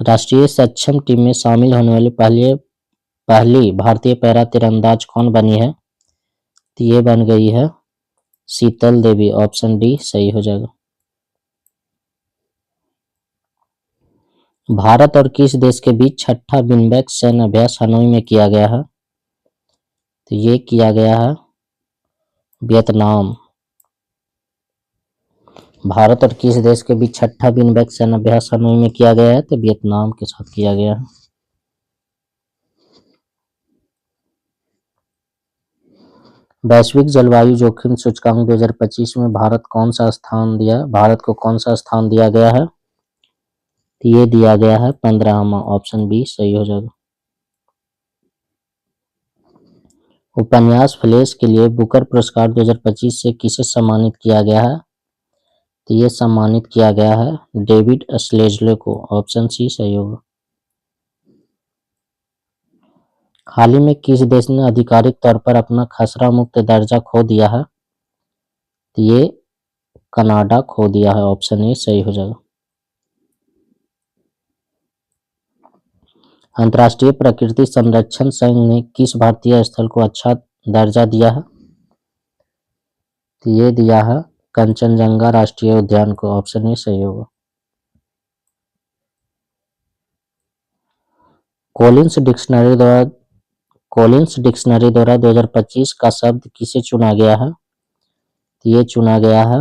राष्ट्रीय सक्षम टीम में शामिल होने वाली पहली भारतीय पैरा तीरंदाज कौन बनी है? तो ये बन गई है शीतल देवी। ऑप्शन डी सही हो जाएगा। भारत और किस देश के बीच छठा बिम्बैक सैन्य अभ्यास हनोई में किया गया है? तो ये किया गया है वियतनाम। भारत और किस देश के बीच छठा बिम्बैक सैन्य अभ्यास हनोई में किया गया है? तो वियतनाम के साथ किया गया है। वैश्विक जलवायु जोखिम सूचकांक 2025 में भारत को कौन सा स्थान दिया गया है? तो ये दिया गया है 15वां। ऑप्शन बी सही हो जाएगा। उपन्यास फ्लैश के लिए बुकर पुरस्कार 2025 से किसे सम्मानित किया गया है? तो ये सम्मानित किया गया है डेविड स्लेजले को। ऑप्शन सी सही होगा। हाल ही में किस देश ने आधिकारिक तौर पर अपना खसरा मुक्त दर्जा खो दिया है? तो ये कनाडा खो दिया है। ऑप्शन ए सही हो जाएगा। अंतर्राष्ट्रीय प्रकृति संरक्षण संघ ने किस भारतीय स्थल को अच्छा दर्जा दिया है? तो ये दिया है कंचनजंगा राष्ट्रीय उद्यान को। ऑप्शन ए सही होगा। कॉलिंस डिक्शनरी द्वारा 2025 का शब्द किसे चुना गया है? तो ये चुना गया है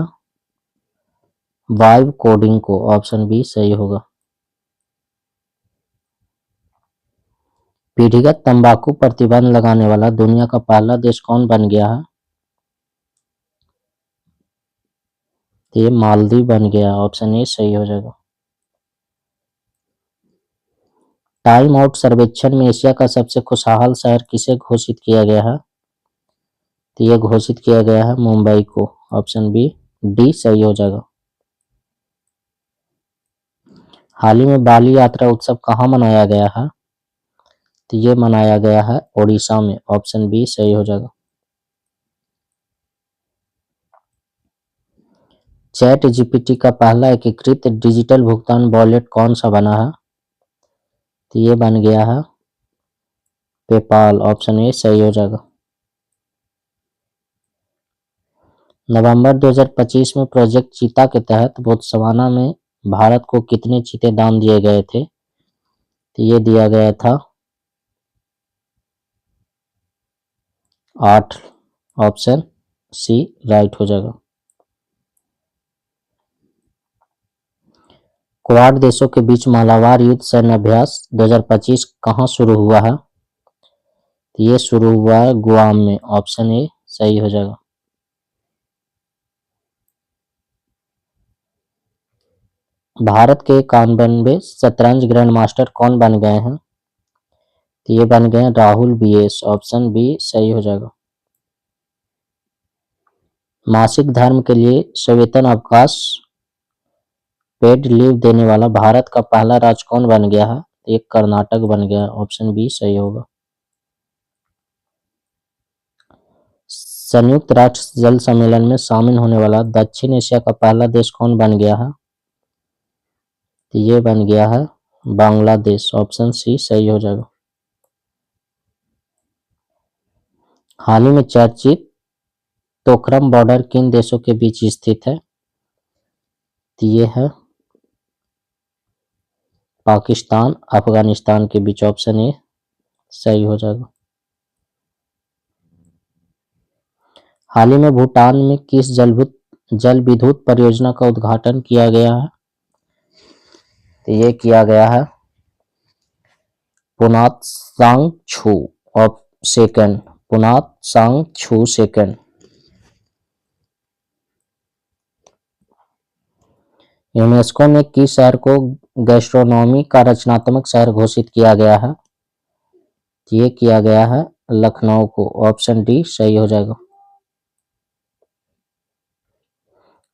वाइब कोडिंग को। ऑप्शन बी सही होगा। पीढ़ीगत तंबाकू प्रतिबंध लगाने वाला दुनिया का पहला देश कौन बन गया है? तो ये मालदीव बन गया। ऑप्शन ए सही हो जाएगा। टाइम आउट सर्वेक्षण में एशिया का सबसे खुशहाल शहर किसे घोषित किया गया है? तो ये घोषित किया गया है मुंबई को। ऑप्शन डी सही हो जाएगा। हाल ही में बाली यात्रा उत्सव कहाँ मनाया गया है? तो ये मनाया गया है ओडिशा में। ऑप्शन बी सही हो जाएगा। चैट जीपीटी का पहला एकीकृत डिजिटल भुगतान वॉलेट कौन सा बना है? तो ये बन गया है पेपाल। ऑप्शन ए सही हो जाएगा। नवंबर 2025 में प्रोजेक्ट चीता के तहत बोत्सवाना में भारत को कितने चीते दान दिए गए थे? तो ये दिया गया था 8। ऑप्शन सी राइट हो जाएगा। क्वाड देशों के बीच मालाबार युद्ध सैन्य अभ्यास 2025 कहाँ शुरू हुआ है? तो ये शुरू हुआ है गुआम में। ऑप्शन ए सही हो जाएगा। भारत के 91वें शतरंज ग्रैंड मास्टर कौन बन गए हैं? तो ये बन गए हैं राहुल बीएस। ऑप्शन बी सही हो जाएगा। मासिक धर्म के लिए सवेतन अवकाश पेड लीव देने वाला भारत का पहला राज्य कौन बन गया है? एक कर्नाटक बन गया। ऑप्शन बी सही होगा। संयुक्त राष्ट्र जल सम्मेलन में शामिल होने वाला दक्षिण एशिया का पहला देश कौन बन गया है? तो ये बन गया है बांग्लादेश। ऑप्शन सी सही हो जाएगा। हाल ही में चर्चित तोकरम बॉर्डर किन देशों के बीच स्थित है? तो ये है पाकिस्तान अफगानिस्तान के बीच। ऑप्शन ए सही हो जाएगा। हाल ही में भूटान में किस जल विद्युत परियोजना का उद्घाटन किया गया है? तो ये किया गया है पुनात सांगछू ऑफ सेकंड, पुनात सांगछू सेकंड। यूनेस्को ने किस शहर को गैस्ट्रोनॉमी का रचनात्मक शहर घोषित किया गया है? ये किया गया है लखनऊ को। ऑप्शन डी सही हो जाएगा।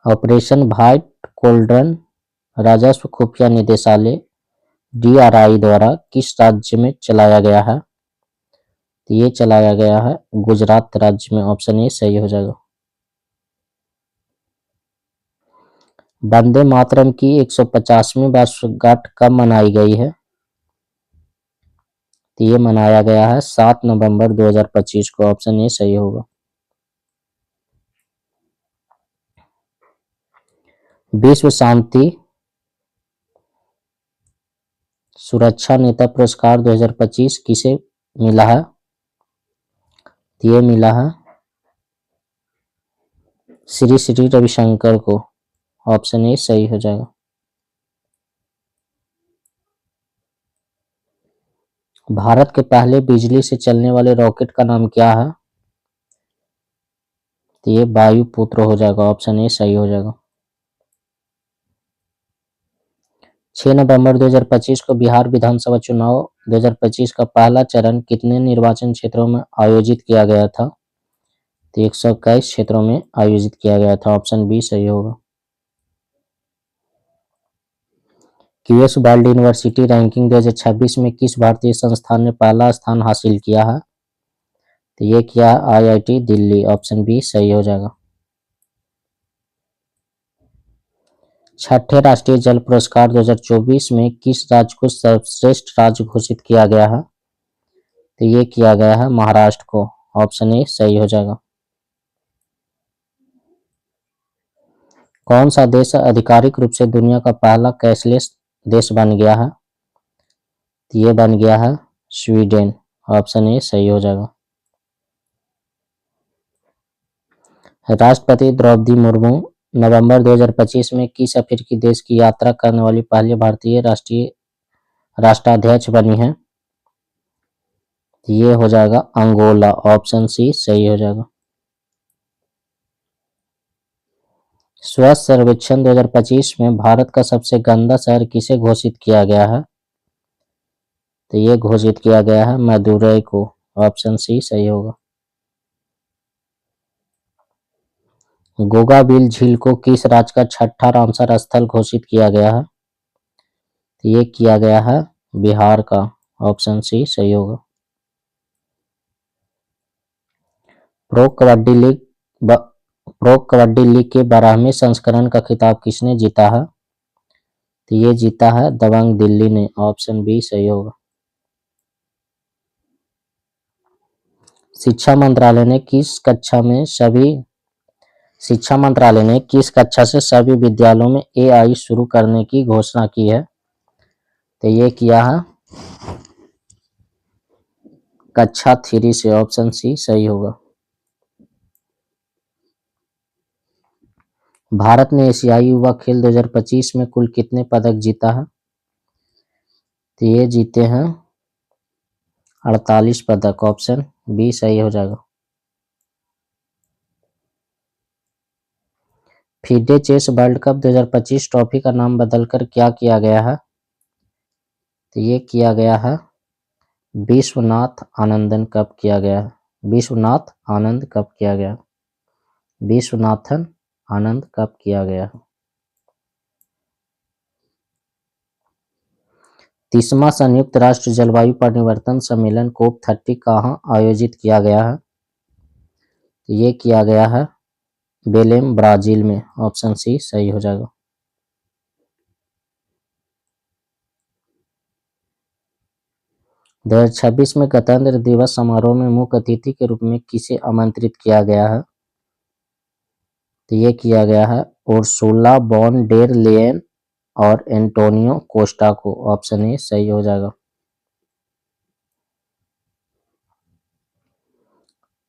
ऑपरेशन व्हाइट कोल्ड्रन राजस्व खुफिया निदेशालय DRI द्वारा किस राज्य में चलाया गया है? तो ये चलाया गया है गुजरात राज्य में। ऑप्शन ए सही हो जाएगा। वंदे मातरम की 150वीं वर्षगांठ कब मनाई गई है? तो ये मनाया गया है 7 नवंबर 2025 को। ऑप्शन ए सही होगा। विश्व शांति सुरक्षा नेता पुरस्कार 2025 किसे मिला है? तो ये मिला है श्री श्री रविशंकर को। ऑप्शन ए सही हो जाएगा। भारत के पहले बिजली से चलने वाले रॉकेट का नाम क्या है? तो ये वायुपुत्र हो जाएगा। ऑप्शन ए सही हो जाएगा। 6 नवंबर 2025 को बिहार विधानसभा चुनाव 2025 का पहला चरण कितने निर्वाचन क्षेत्रों में आयोजित किया गया था? तो 121 क्षेत्रों में आयोजित किया गया था। ऑप्शन बी सही होगा। क्यूएस वर्ल्ड यूनिवर्सिटी रैंकिंग 2026 में किस भारतीय संस्थान ने पहला स्थान हासिल किया है? तो ये किया IIT दिल्ली। ऑप्शन बी सही हो जाएगा। छठे राष्ट्रीय जल पुरस्कार 2024 में किस राज्य को सर्वश्रेष्ठ राज्य घोषित किया गया है? तो ये किया गया है महाराष्ट्र को। ऑप्शन ए सही हो जाएगा। कौन सा देश आधिकारिक रूप से दुनिया का पहला कैशलेस देश बन गया है? तो ये बन गया है स्वीडन। ऑप्शन ए सही हो जाएगा। राष्ट्रपति द्रौपदी मुर्मू नवंबर 2025 में किस अफ्रीकी देश की यात्रा करने वाली पहली भारतीय राष्ट्राध्यक्ष बनी है? ये हो जाएगा अंगोला। ऑप्शन सी सही हो जाएगा। स्वच्छ सर्वेक्षण 2025 में भारत का सबसे गंदा शहर किसे घोषित किया गया है? तो ये घोषित किया गया है मदुरई को। ऑप्शन सी सही होगा। गोगाबिल झील को किस राज्य का छठा रामसर स्थल घोषित किया गया है? तो ये किया गया है बिहार का। ऑप्शन सी सही होगा। प्रो कबड्डी लीग के 12वें संस्करण का खिताब किसने जीता है? तो ये जीता है दबंग दिल्ली ने। ऑप्शन बी सही होगा। शिक्षा मंत्रालय ने किस कक्षा से सभी विद्यालयों में AI शुरू करने की घोषणा की है? तो ये किया है कक्षा 3 से। ऑप्शन सी सही होगा। भारत ने एशियाई युवा खेल 2025 में कुल कितने पदक जीता है? तो ये जीते हैं 48 पदक। ऑप्शन बी सही हो जाएगा। FIDE chess world cup 2025 trophy का नाम बदलकर क्या किया गया है? तो ये किया गया है विश्वनाथ आनंदन कप किया गया है। विश्वनाथ आनंद कप किया गया। विश्वनाथन आनंद कप किया गया है। 30वां संयुक्त राष्ट्र जलवायु परिवर्तन सम्मेलन COP30 कहाँ आयोजित किया गया है? तो ये किया गया है बेलेम ब्राजील में। ऑप्शन सी सही हो जाएगा। दो 2026 में गणतंत्र दिवस समारोह में मुख्य अतिथि के रूप में किसे आमंत्रित किया गया है? तो ये किया गया है उर्सुला वॉन डेर लेयन और एंटोनियो कोस्टा को। ऑप्शन ए सही हो जाएगा।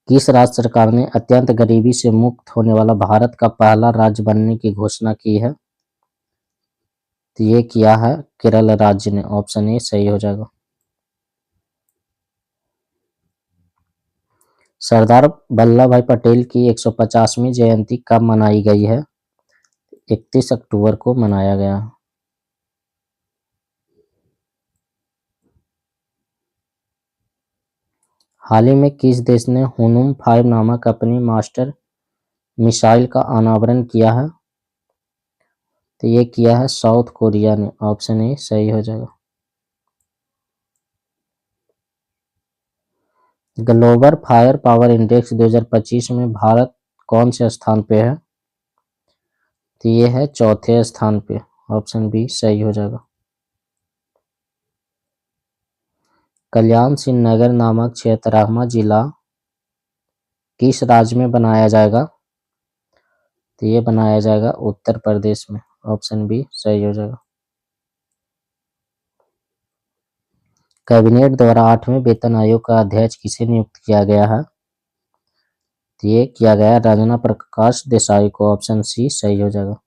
किस राज्य सरकार ने अत्यंत गरीबी से मुक्त होने वाला भारत का पहला राज्य बनने की घोषणा की है? तो ये किया है केरल राज्य ने। ऑप्शन ए सही हो जाएगा। सरदार वल्लभ भाई पटेल की 150वीं जयंती कब मनाई गई है? 31 अक्टूबर को मनाया गया। हाल ही में किस देश ने हुनुम 5 नामक अपनी मास्टर मिसाइल का अनावरण किया है? तो ये किया है साउथ कोरिया ने। ऑप्शन ए सही हो जाएगा। ग्लोबल फायर पावर इंडेक्स 2025 में भारत कौन से स्थान पे है? तो ये है चौथे स्थान पे। ऑप्शन बी सही हो जाएगा। कल्याण सिंह नगर नामक 76वां जिला किस राज्य में बनाया जाएगा? तो ये बनाया जाएगा उत्तर प्रदेश में। ऑप्शन बी सही हो जाएगा। कैबिनेट द्वारा 8वें वेतन आयोग का अध्यक्ष किसे नियुक्त किया गया है? तो ये किया गया राजना प्रकाश देसाई को। ऑप्शन सी सही हो जाएगा।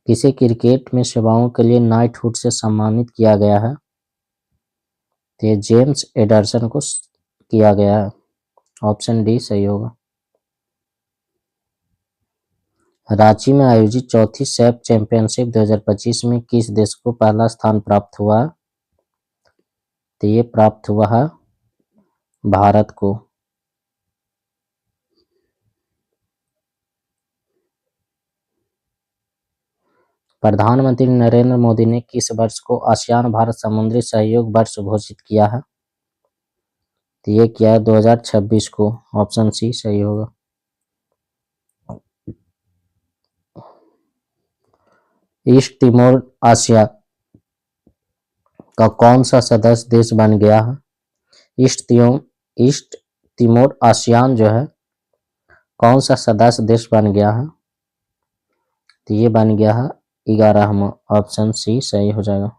किसे क्रिकेट में सेवाओं के लिए नाइटहुड से सम्मानित किया गया है? तो ये जेम्स एडरसन को किया गया है। ऑप्शन डी सही होगा। रांची में आयोजित चौथी सैफ चैंपियनशिप 2025 में किस देश को पहला स्थान प्राप्त हुआ? तो ये प्राप्त हुआ है भारत को। प्रधानमंत्री नरेंद्र मोदी ने किस वर्ष को आसियान भारत समुद्री सहयोग वर्ष घोषित किया है? तो ये किया है 2026 को। ऑप्शन सी सही होगा। ईस्ट तिमोर आसिया का कौन सा सदस्य देश बन गया है? ईस्ट तिमोर आसियान जो है कौन सा सदस्य देश बन गया है? तो ये बन गया है 11वां। ऑप्शन सी सही हो जाएगा।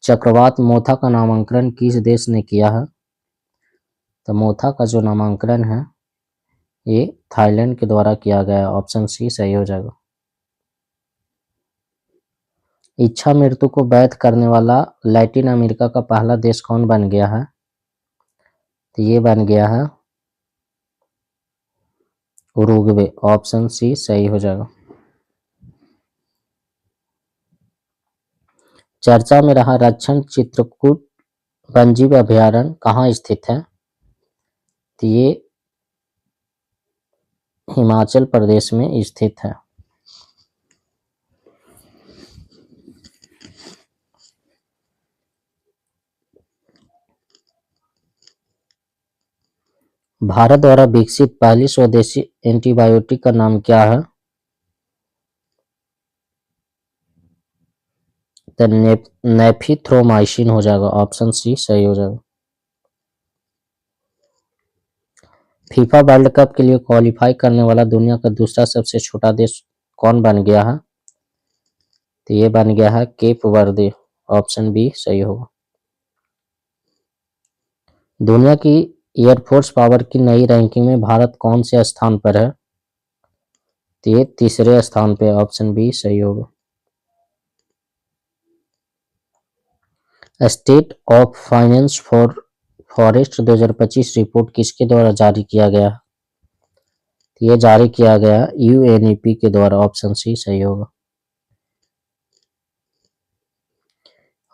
चक्रवात मोथा का नामांकन किस देश ने किया है? तो मोथा का जो नामांकन है ये थाईलैंड के द्वारा किया गया। ऑप्शन सी सही हो जाएगा। इच्छा मृत्यु को वैध करने वाला लैटिन अमेरिका का पहला देश कौन बन गया है? तो ये बन गया है उरुग्वे। ऑप्शन सी सही हो जाएगा। चर्चा में रहा रक्षण चित्रकूट वन्यजीव अभयारण्य कहाँ स्थित है? तो ये हिमाचल प्रदेश में स्थित है। भारत द्वारा विकसित पहली स्वदेशी एंटीबायोटिक का नाम क्या है? तो नेफिथ्रोमाइसिन हो जाएगा। ऑप्शन सी सही हो जाएगा। फीफा वर्ल्ड कप के लिए क्वालिफाई करने वाला दुनिया का दूसरा सबसे छोटा देश कौन बन गया है? तो ये बन गया है केप वर्दे। ऑप्शन बी सही होगा। दुनिया की एयरफोर्स पावर की नई रैंकिंग में भारत कौन से स्थान पर है? तो ये तीसरे स्थान पे। ऑप्शन बी सही होगा। State of finance for forest 2025 report किसके द्वारा जारी किया गया है? ये जारी किया गया यूएनईपी के द्वारा। ऑप्शन सी सही होगा।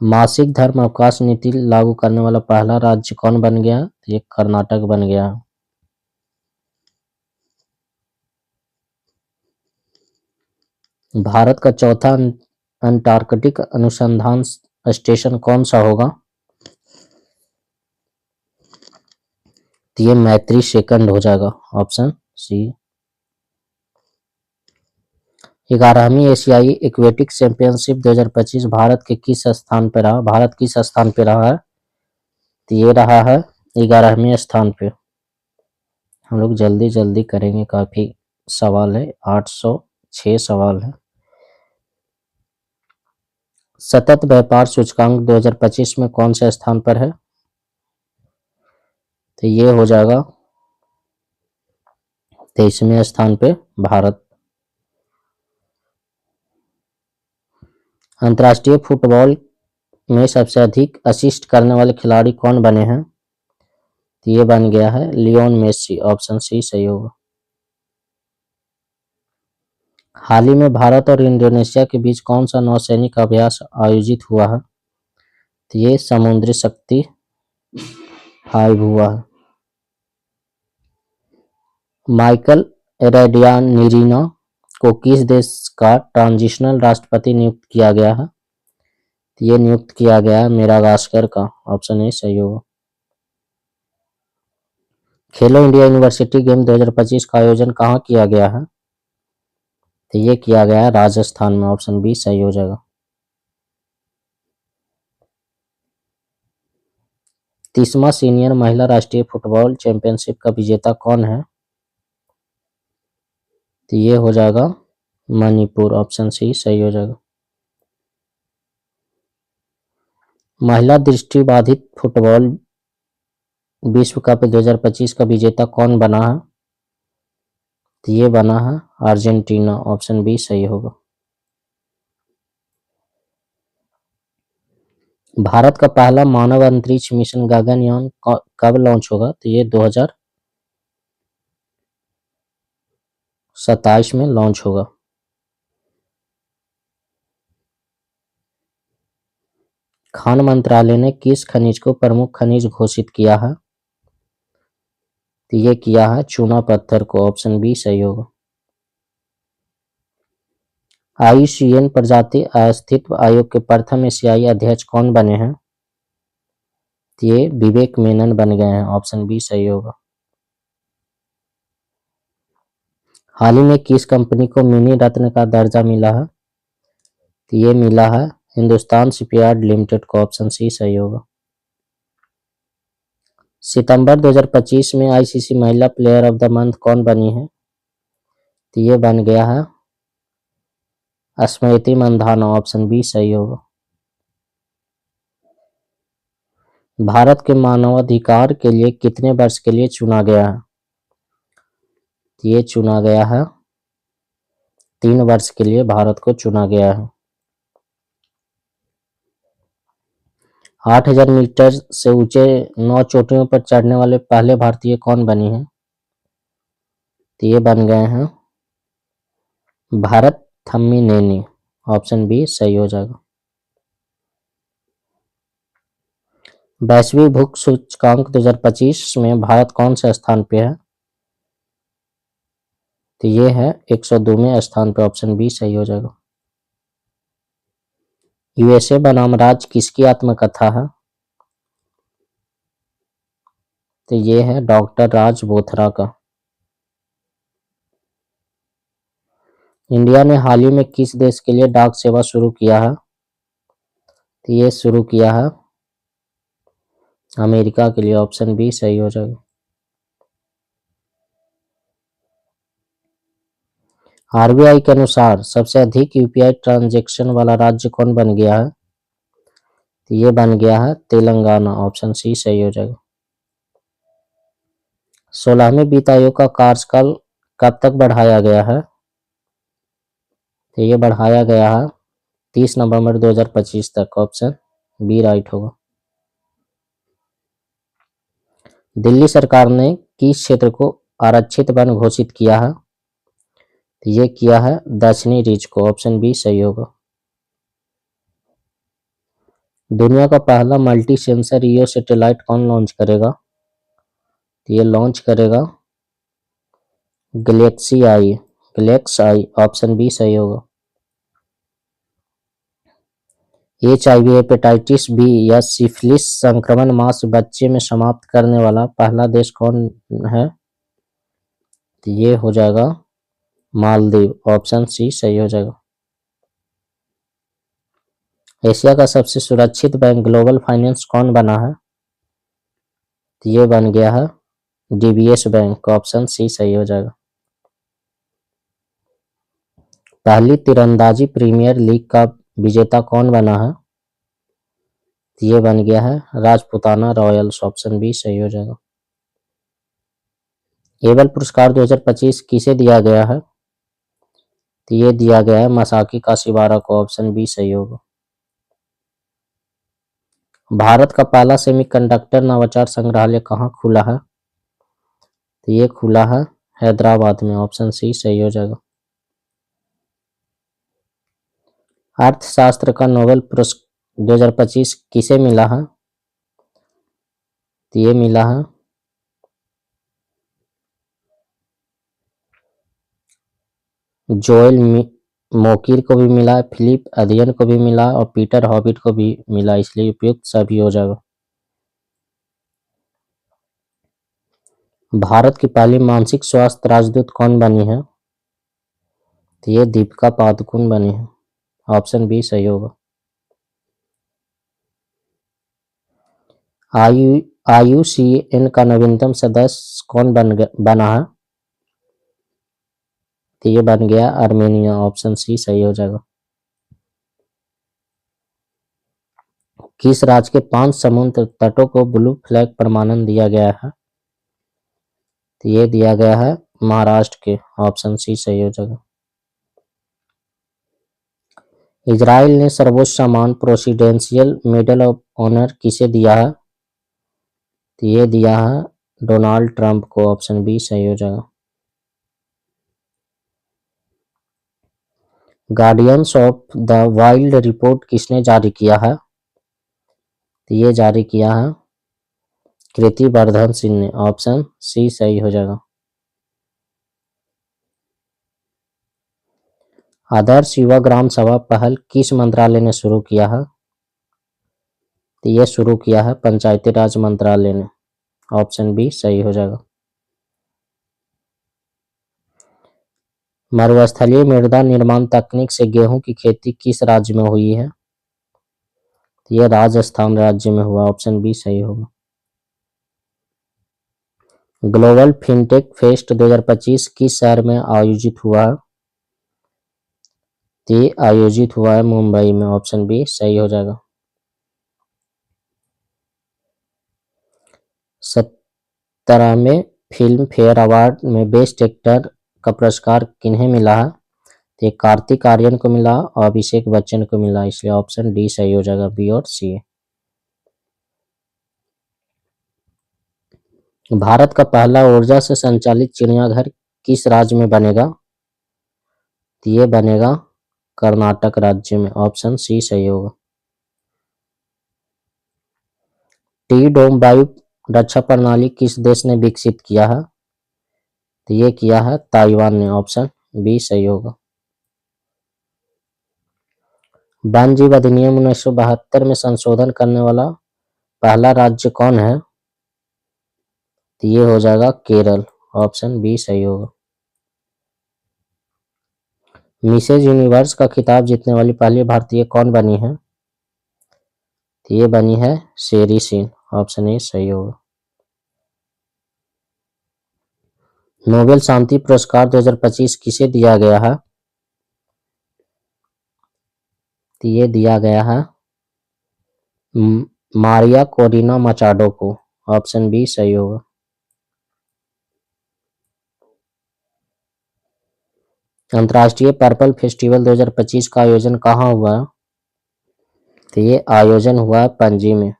मासिक धर्म अवकाश नीति लागू करने वाला पहला राज्य कौन बन गया? ये कर्नाटक बन गया। भारत का चौथा अंटार्कटिक अनुसंधान स्टेशन कौन सा होगा? तो ये मैत्री सेकंड हो जाएगा। Option C. 11वीं एशियाई एक्वेटिक चैंपियनशिप 2025 भारत के किस स्थान पर रहा? भारत किस स्थान पर रहा है? तो ये रहा है 11वें स्थान पे। हम लोग जल्दी जल्दी करेंगे, काफी सवाल है। 800 6 सवाल है। सतत व्यापार सूचकांक 2025 में कौन से स्थान पर है? तो ये हो जाएगा 23वें स्थान पे भारत। अंतर्राष्ट्रीय फुटबॉल में सबसे अधिक असिस्ट करने वाले खिलाड़ी कौन बने हैं? तो ये बन गया है लियोन मेसी, ऑप्शन सी सही होगा। हाल ही में भारत और इंडोनेशिया के बीच कौन सा नौसैनिक अभ्यास आयोजित हुआ है? तो ये समुद्री शक्ति 5 हुआ है। माइकल रेडियानिरीना को किस देश का ट्रांजिशनल राष्ट्रपति नियुक्त किया गया है? तो ये नियुक्त किया गया है मेडागास्कर का, ऑप्शन ए सही होगा। खेलो इंडिया यूनिवर्सिटी गेम 2025 का आयोजन कहाँ किया गया है? तो ये किया गया है राजस्थान में, ऑप्शन बी सही हो जाएगा। 30वां सीनियर महिला राष्ट्रीय फुटबॉल चैंपियनशिप का विजेता कौन है? तो ये हो जाएगा मणिपुर, ऑप्शन सी सही हो जाएगा। महिला दृष्टिबाधित फुटबॉल विश्व कप 2025 का विजेता कौन बना है? तो ये बना है अर्जेंटीना, ऑप्शन बी सही होगा। भारत का पहला मानव अंतरिक्ष मिशन गगनयान कब लॉन्च होगा? तो ये 2027 में लॉन्च होगा। खान मंत्रालय ने किस खनिज को प्रमुख खनिज घोषित किया है? तो ये किया है चूना पत्थर को, ऑप्शन बी सही होगा। IUCN प्रजाति अस्तित्व आयोग के प्रथम एशियाई अध्यक्ष कौन बने हैं? तो ये विवेक मेनन बन गए हैं, ऑप्शन बी सही होगा। हाल ही में किस कंपनी को मिनी रत्न का दर्जा मिला है? तो ये मिला है हिंदुस्तान शिपयार्ड लिमिटेड को, ऑप्शन सी सही होगा। सितंबर 2025 में ICC महिला प्लेयर ऑफ द मंथ कौन बनी है? तो ये बन गया है स्मृति मंधाना, ऑप्शन बी सही होगा। भारत के मानवाधिकार के लिए कितने वर्ष के लिए चुना गया है? तो ये चुना गया है 3 वर्ष के लिए भारत को चुना गया है। 8000 मीटर से ऊंचे 9 चोटियों पर चढ़ने वाले पहले भारतीय कौन बनी है? तो ये बन गए हैं भारत थम्मीनेनी, ऑप्शन बी सही हो जाएगा। वैश्विक भूख सूचकांक 2025 में भारत कौन से स्थान पे है? तो ये है 102वें स्थान पे, ऑप्शन बी सही हो जाएगा। USA बनाम राज्य किसकी आत्मकथा है? तो ये है डॉक्टर राज बोथरा का। इंडिया ने हाल ही में किस देश के लिए डाक सेवा शुरू किया है? तो ये शुरू किया है अमेरिका के लिए, ऑप्शन बी सही हो जाएगा। RBI के अनुसार सबसे अधिक UPI ट्रांजैक्शन वाला राज्य कौन बन गया है? तो ये बन गया है तेलंगाना, ऑप्शन सी सही हो जाएगा। 16वें वित्त आयोग का कार्यकाल कब तक बढ़ाया गया है? तो ये बढ़ाया गया है 30 नवंबर 2025 तक, ऑप्शन बी राइट होगा। दिल्ली सरकार ने किस क्षेत्र को आरक्षित वन घोषित किया है? तो ये किया है दक्षिणी रिज को, ऑप्शन बी सही होगा। दुनिया का पहला मल्टी सेंसर ईओ सैटेलाइट कौन लॉन्च करेगा? तो ये लॉन्च करेगा गैलेक्सी आई, ऑप्शन बी सही होगा। HIV हेपेटाइटिस बी या सिफिलिस संक्रमण मां से बच्चे में समाप्त करने वाला पहला देश कौन है? तो ये हो जाएगा मालदीव, ऑप्शन सी सही हो जाएगा। एशिया का सबसे सुरक्षित बैंक ग्लोबल फाइनेंस कौन बना है? तो ये बन गया है DBS बैंक, ऑप्शन सी सही हो जाएगा। पहली तीरंदाजी प्रीमियर लीग का विजेता कौन बना है? ये बन गया है राजपूताना रॉयल्स। ऑप्शन बी सही हो जाएगा। एबल पुरस्कार 2025 किसे दिया गया है? तो ये दिया गया है मसाकी काशिवारा को। ऑप्शन बी सही होगा। भारत का पहला सेमीकंडक्टर नवाचार संग्रहालय कहाँ खुला है? तो ये खुला है हैदराबाद में। ऑप्शन सी सही हो जाएगा। अर्थशास्त्र का नोबेल पुरस्कार 2025 किसे मिला है? तो ये मिला है जोएल मोकिर को भी मिला है, फिलिप अध्ययन को भी मिला और पीटर हॉबिट को भी मिला, इसलिए उपयुक्त सभी हो जाएगा। भारत की पहली मानसिक स्वास्थ्य राजदूत कौन बनी है? तो ये दीपिका पादुकोण बनी है। ऑप्शन बी सही होगा। IUCN का नवीनतम सदस्य कौन बना है? तो ये बन गया आर्मेनिया। ऑप्शन सी सही हो जाएगा। किस राज्य के 5 समुद्र तटों को ब्लू फ्लैग प्रमाणन दिया गया है? तो ये दिया गया है महाराष्ट्र के। ऑप्शन सी सही हो जाएगा। इजराइल ने सर्वोच्च सम्मान प्रेसिडेंशियल मेडल ऑफ ऑनर किसे दिया है? तो ये दिया है डोनाल्ड ट्रंप को। ऑप्शन बी सही हो जाएगा। Guardians of the wild report किसने जारी किया है? तो ये जारी किया है कृति वर्धन सिंह ने। ऑप्शन सी सही हो जाएगा। आदर्श युवा ग्राम सभा पहल किस मंत्रालय ने शुरू किया है? तो ये शुरू किया है पंचायती राज मंत्रालय ने। ऑप्शन बी सही हो जाएगा। मरुस्थलीय मृदा निर्माण तकनीक से गेहूं की खेती किस राज्य में हुई है? तो ये राजस्थान राज्य में हुआ। ऑप्शन बी सही होगा। ग्लोबल फिनटेक फेस्ट 2025 किस शहर में आयोजित हुआ है? तो ये आयोजित हुआ है मुंबई में। ऑप्शन बी सही हो जाएगा। 17वें फिल्म फेयर अवार्ड में बेस्ट एक्टर का पुरस्कार किन्हें मिला है? तो ये कार्तिक आर्यन को मिला और अभिषेक बच्चन को मिला, इसलिए ऑप्शन डी सही हो जाएगा। बी और सी। भारत का पहला ऊर्जा से संचालित चिड़ियाघर किस राज्य में बनेगा? तो ये बनेगा कर्नाटक राज्य में। ऑप्शन सी सही होगा। टी डोम वायु रक्षा प्रणाली किस देश ने विकसित किया है? तो ये किया है ताइवान ने। ऑप्शन बी सही होगा। वन जीव अधिनियम 1972 में संशोधन करने वाला पहला राज्य कौन है? तो ये हो जाएगा केरल। ऑप्शन बी सही होगा। मिसेज यूनिवर्स का खिताब जीतने वाली पहली भारतीय कौन बनी है? तो ये बनी है शेरी सिंह। ऑप्शन ए सही होगा। नोबेल शांति पुरस्कार 2025 किसे दिया गया है? तो ये दिया गया है मारिया कोरिना मचाडो को। ऑप्शन बी सही होगा। अंतर्राष्ट्रीय पर्पल फेस्टिवल 2025 का आयोजन कहाँ हुआ? तो ये आयोजन हुआ है पणजी में।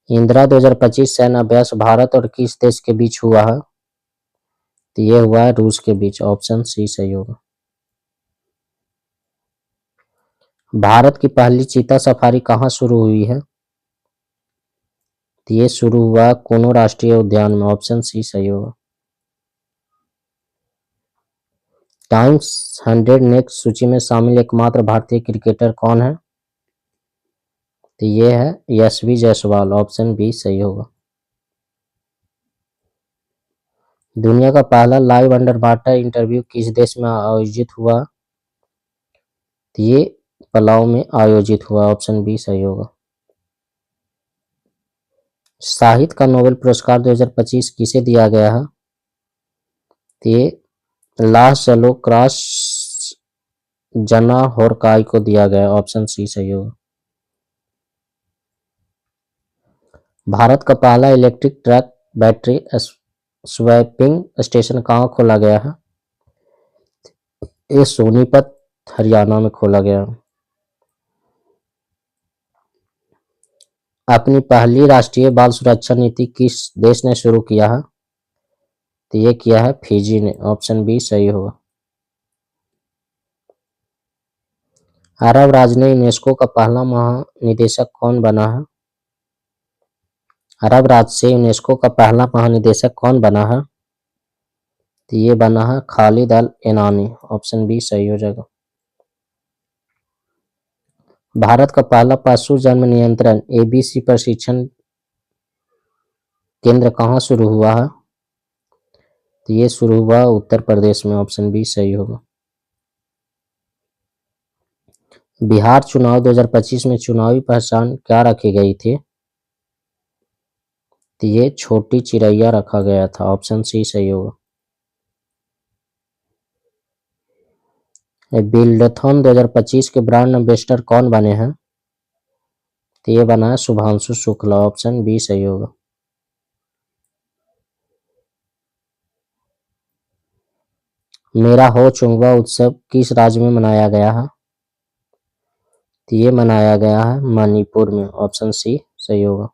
इंदिरा 2025 सैन्य अभ्यास भारत और किस देश के बीच हुआ है? तो ये हुआ है रूस के बीच। ऑप्शन सी सही होगा। भारत की पहली चीता सफारी कहाँ शुरू हुई है? तो ये शुरू हुआ कुनो राष्ट्रीय उद्यान में। ऑप्शन सी सही होगा। टाइम्स 100 नेक्स्ट सूची में शामिल एकमात्र भारतीय क्रिकेटर कौन है? तो ये है यशवी जायसवाल। ऑप्शन बी सही होगा। दुनिया का पहला लाइव अंडर वाटर इंटरव्यू किस देश में आयोजित हुआ? तो ये पलाऊ में आयोजित हुआ। ऑप्शन बी सही होगा। साहित्य का नोबेल पुरस्कार 2025 किसे दिया गया है? तो ये लास चलो क्रॉस जना होरकाई को दिया गया, ऑप्शन सी सही होगा। भारत का पहला electric truck battery swapping station कहाँ खोला गया है? ये सोनीपत हरियाणा में खोला गया। अपनी पहली राष्ट्रीय बाल सुरक्षा नीति किस देश ने शुरू किया है? तो ये किया है फिजी ने, ऑप्शन बी सही होगा। अरब राज्य में यूनेस्को का पहला महानिदेशक कौन बना है? अरब राज्य से यूनेस्को का पहला महानिदेशक कौन बना है? तो ये बना है खालिद अल एनानी, ऑप्शन बी सही हो जाएगा। भारत का पहला पशु जन्म नियंत्रण एबीसी प्रशिक्षण केंद्र कहाँ शुरू हुआ है? तो ये शुरू हुआ उत्तर प्रदेश में, ऑप्शन बी सही होगा। बिहार चुनाव 2025 में चुनावी पहचान क्या रखी गई थी? तो ये छोटी चिड़ैया रखा गया था, ऑप्शन सी सही होगा। बिल्डथॉन 2025 के ब्रांड एम्बेसडर कौन बने हैं? तो ये बना है शुभांशु शुक्ला, ऑप्शन बी सही होगा। मेरा हो चुंगा उत्सव किस राज्य में मनाया गया है? तो ये मनाया गया है मणिपुर में, ऑप्शन सी सही होगा।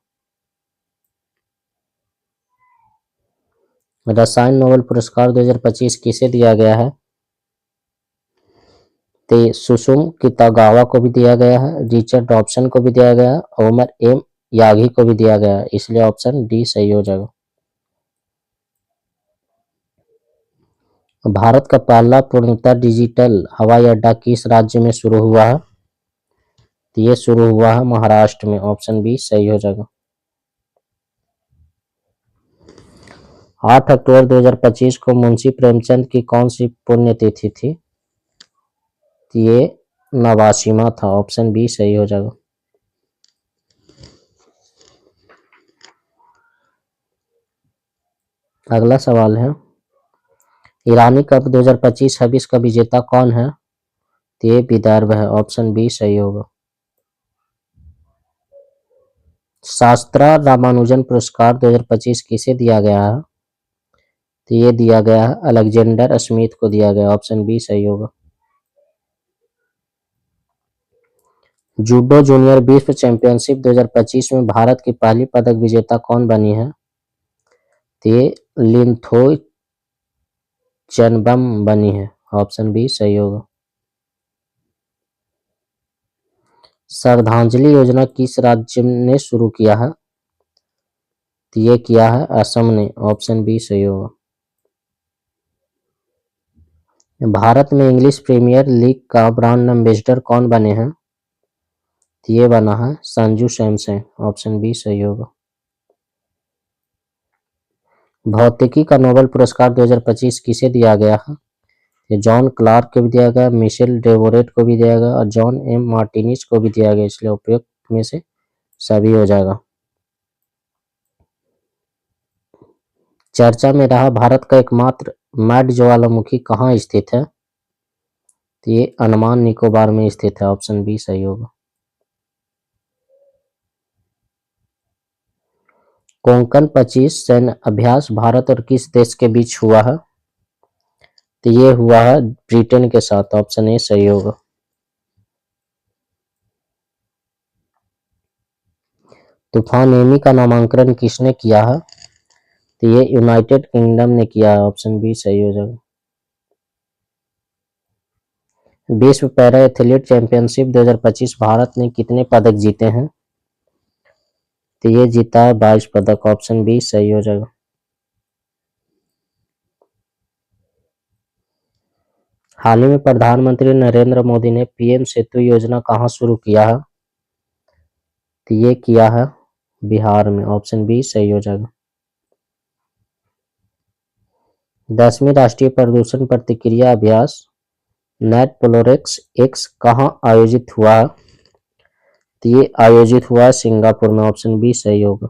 रसायन नोबेल पुरस्कार 2025 किसे दिया गया है? तो सुसुम कितागावा को भी दिया गया है, रिचर्ड डॉब्सन को भी दिया गया है, ओमर एम यागी को भी दिया गया है, इसलिए ऑप्शन डी सही हो जाएगा। भारत का पहला पूर्णतः डिजिटल हवाई अड्डा किस राज्य में शुरू हुआ है? तो ये शुरू हुआ है महाराष्ट्र में, ऑप्शन बी सही हो जाएगा। 8 अक्टूबर 2025 को मुंशी प्रेमचंद की कौन सी पुण्यतिथि थी? तो ये नवासीमा था, ऑप्शन बी सही हो जाएगा। अगला सवाल है, ईरानी कप 2025 हबिस का विजेता कौन है? तो ये विदर्भ है, ऑप्शन बी सही होगा। शास्त्रा रामानुजन पुरस्कार 2025 किसे दिया गया है? तो ये दिया गया है अलेक्जेंडर स्मिथ को दिया गया, ऑप्शन बी सही होगा। जूडो जूनियर विश्व चैंपियनशिप 2025 में भारत की पहली पदक विजेता कौन बनी है? तो ये लिंथोई चनबम बनी है, ऑप्शन बी सही होगा। श्रद्धांजलि योजना किस राज्य ने शुरू किया है? तो ये किया है असम ने, ऑप्शन बी सही होगा। भारत में इंग्लिश प्रीमियर लीग का ब्रांड एम्बेसडर कौन बने हैं? तो ये बना है संजू सैमसन, ऑप्शन बी सही होगा। भौतिकी का नोबेल पुरस्कार 2025 किसे दिया गया है? ये जॉन क्लार्क को भी दिया गया, मिशेल डेवोरेट को भी दिया गया और जॉन एम मार्टिनिज को भी दिया गया, इसलिए उपयुक्त में से सभी हो जाएगा। चर्चा में रहा भारत का एकमात्र मैड ज्वालामुखी कहाँ स्थित है? तो ये अंडमान निकोबार में स्थित है, ऑप्शन बी सही होगा। कोंकण 25 सैन्य अभ्यास भारत और किस देश के बीच हुआ है? तो ये हुआ है ब्रिटेन के साथ, ऑप्शन ए सही होगा। तूफान एमी का नामांकन किसने किया है? तो ये यूनाइटेड किंगडम ने किया है, ऑप्शन बी सही हो जाएगा। विश्व पैरा एथलीट चैंपियनशिप 2025 भारत ने कितने पदक जीते हैं? तो ये जीता है 22 पदक, ऑप्शन बी सही हो जाएगा। हाल ही में प्रधानमंत्री नरेंद्र मोदी ने पीएम सेतु योजना कहाँ शुरू किया है? तो ये किया है बिहार में, ऑप्शन बी सही हो जाएगा। 10वीं राष्ट्रीय प्रदूषण प्रतिक्रिया अभ्यास नेट पोलोरेक्स एक्स कहाँ आयोजित हुआ है? तो ये आयोजित हुआ है सिंगापुर में, ऑप्शन बी सही होगा।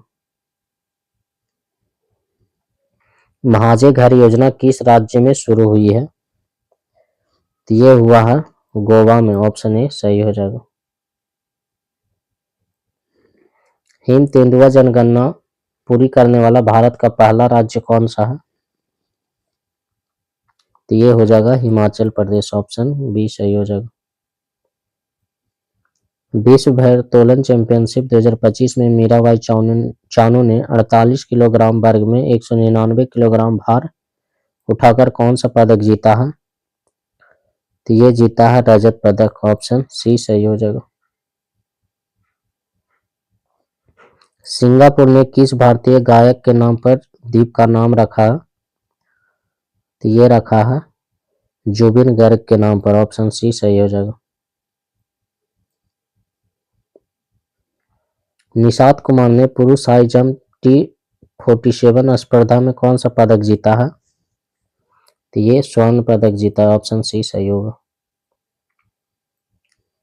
महाजे घर योजना किस राज्य में शुरू हुई है? तो ये हुआ है गोवा में, ऑप्शन ए सही हो जाएगा। हिम तेंदुआ जनगणना पूरी करने वाला भारत का पहला राज्य कौन सा है? तो ये हो जाएगा हिमाचल प्रदेश, ऑप्शन बी सही हो जाएगा। विश्व भारोत्तोलन चैंपियनशिप 2025 में मीराबाई चानू ने 48 किलोग्राम वर्ग में 199 किलोग्राम भार उठाकर कौन सा पदक जीता है? तो ये जीता है रजत पदक, ऑप्शन सी सही हो जाएगा। सिंगापुर ने किस भारतीय गायक के नाम पर द्वीप का नाम रखा है? तो ये रखा है जुबिन गर्ग के नाम पर, ऑप्शन सी सही हो जाएगा। निषाद कुमार ने पुरुष हाई जंप T47 स्पर्धा में कौन सा पदक जीता है? तो ये स्वर्ण पदक जीता है, ऑप्शन सी सही होगा।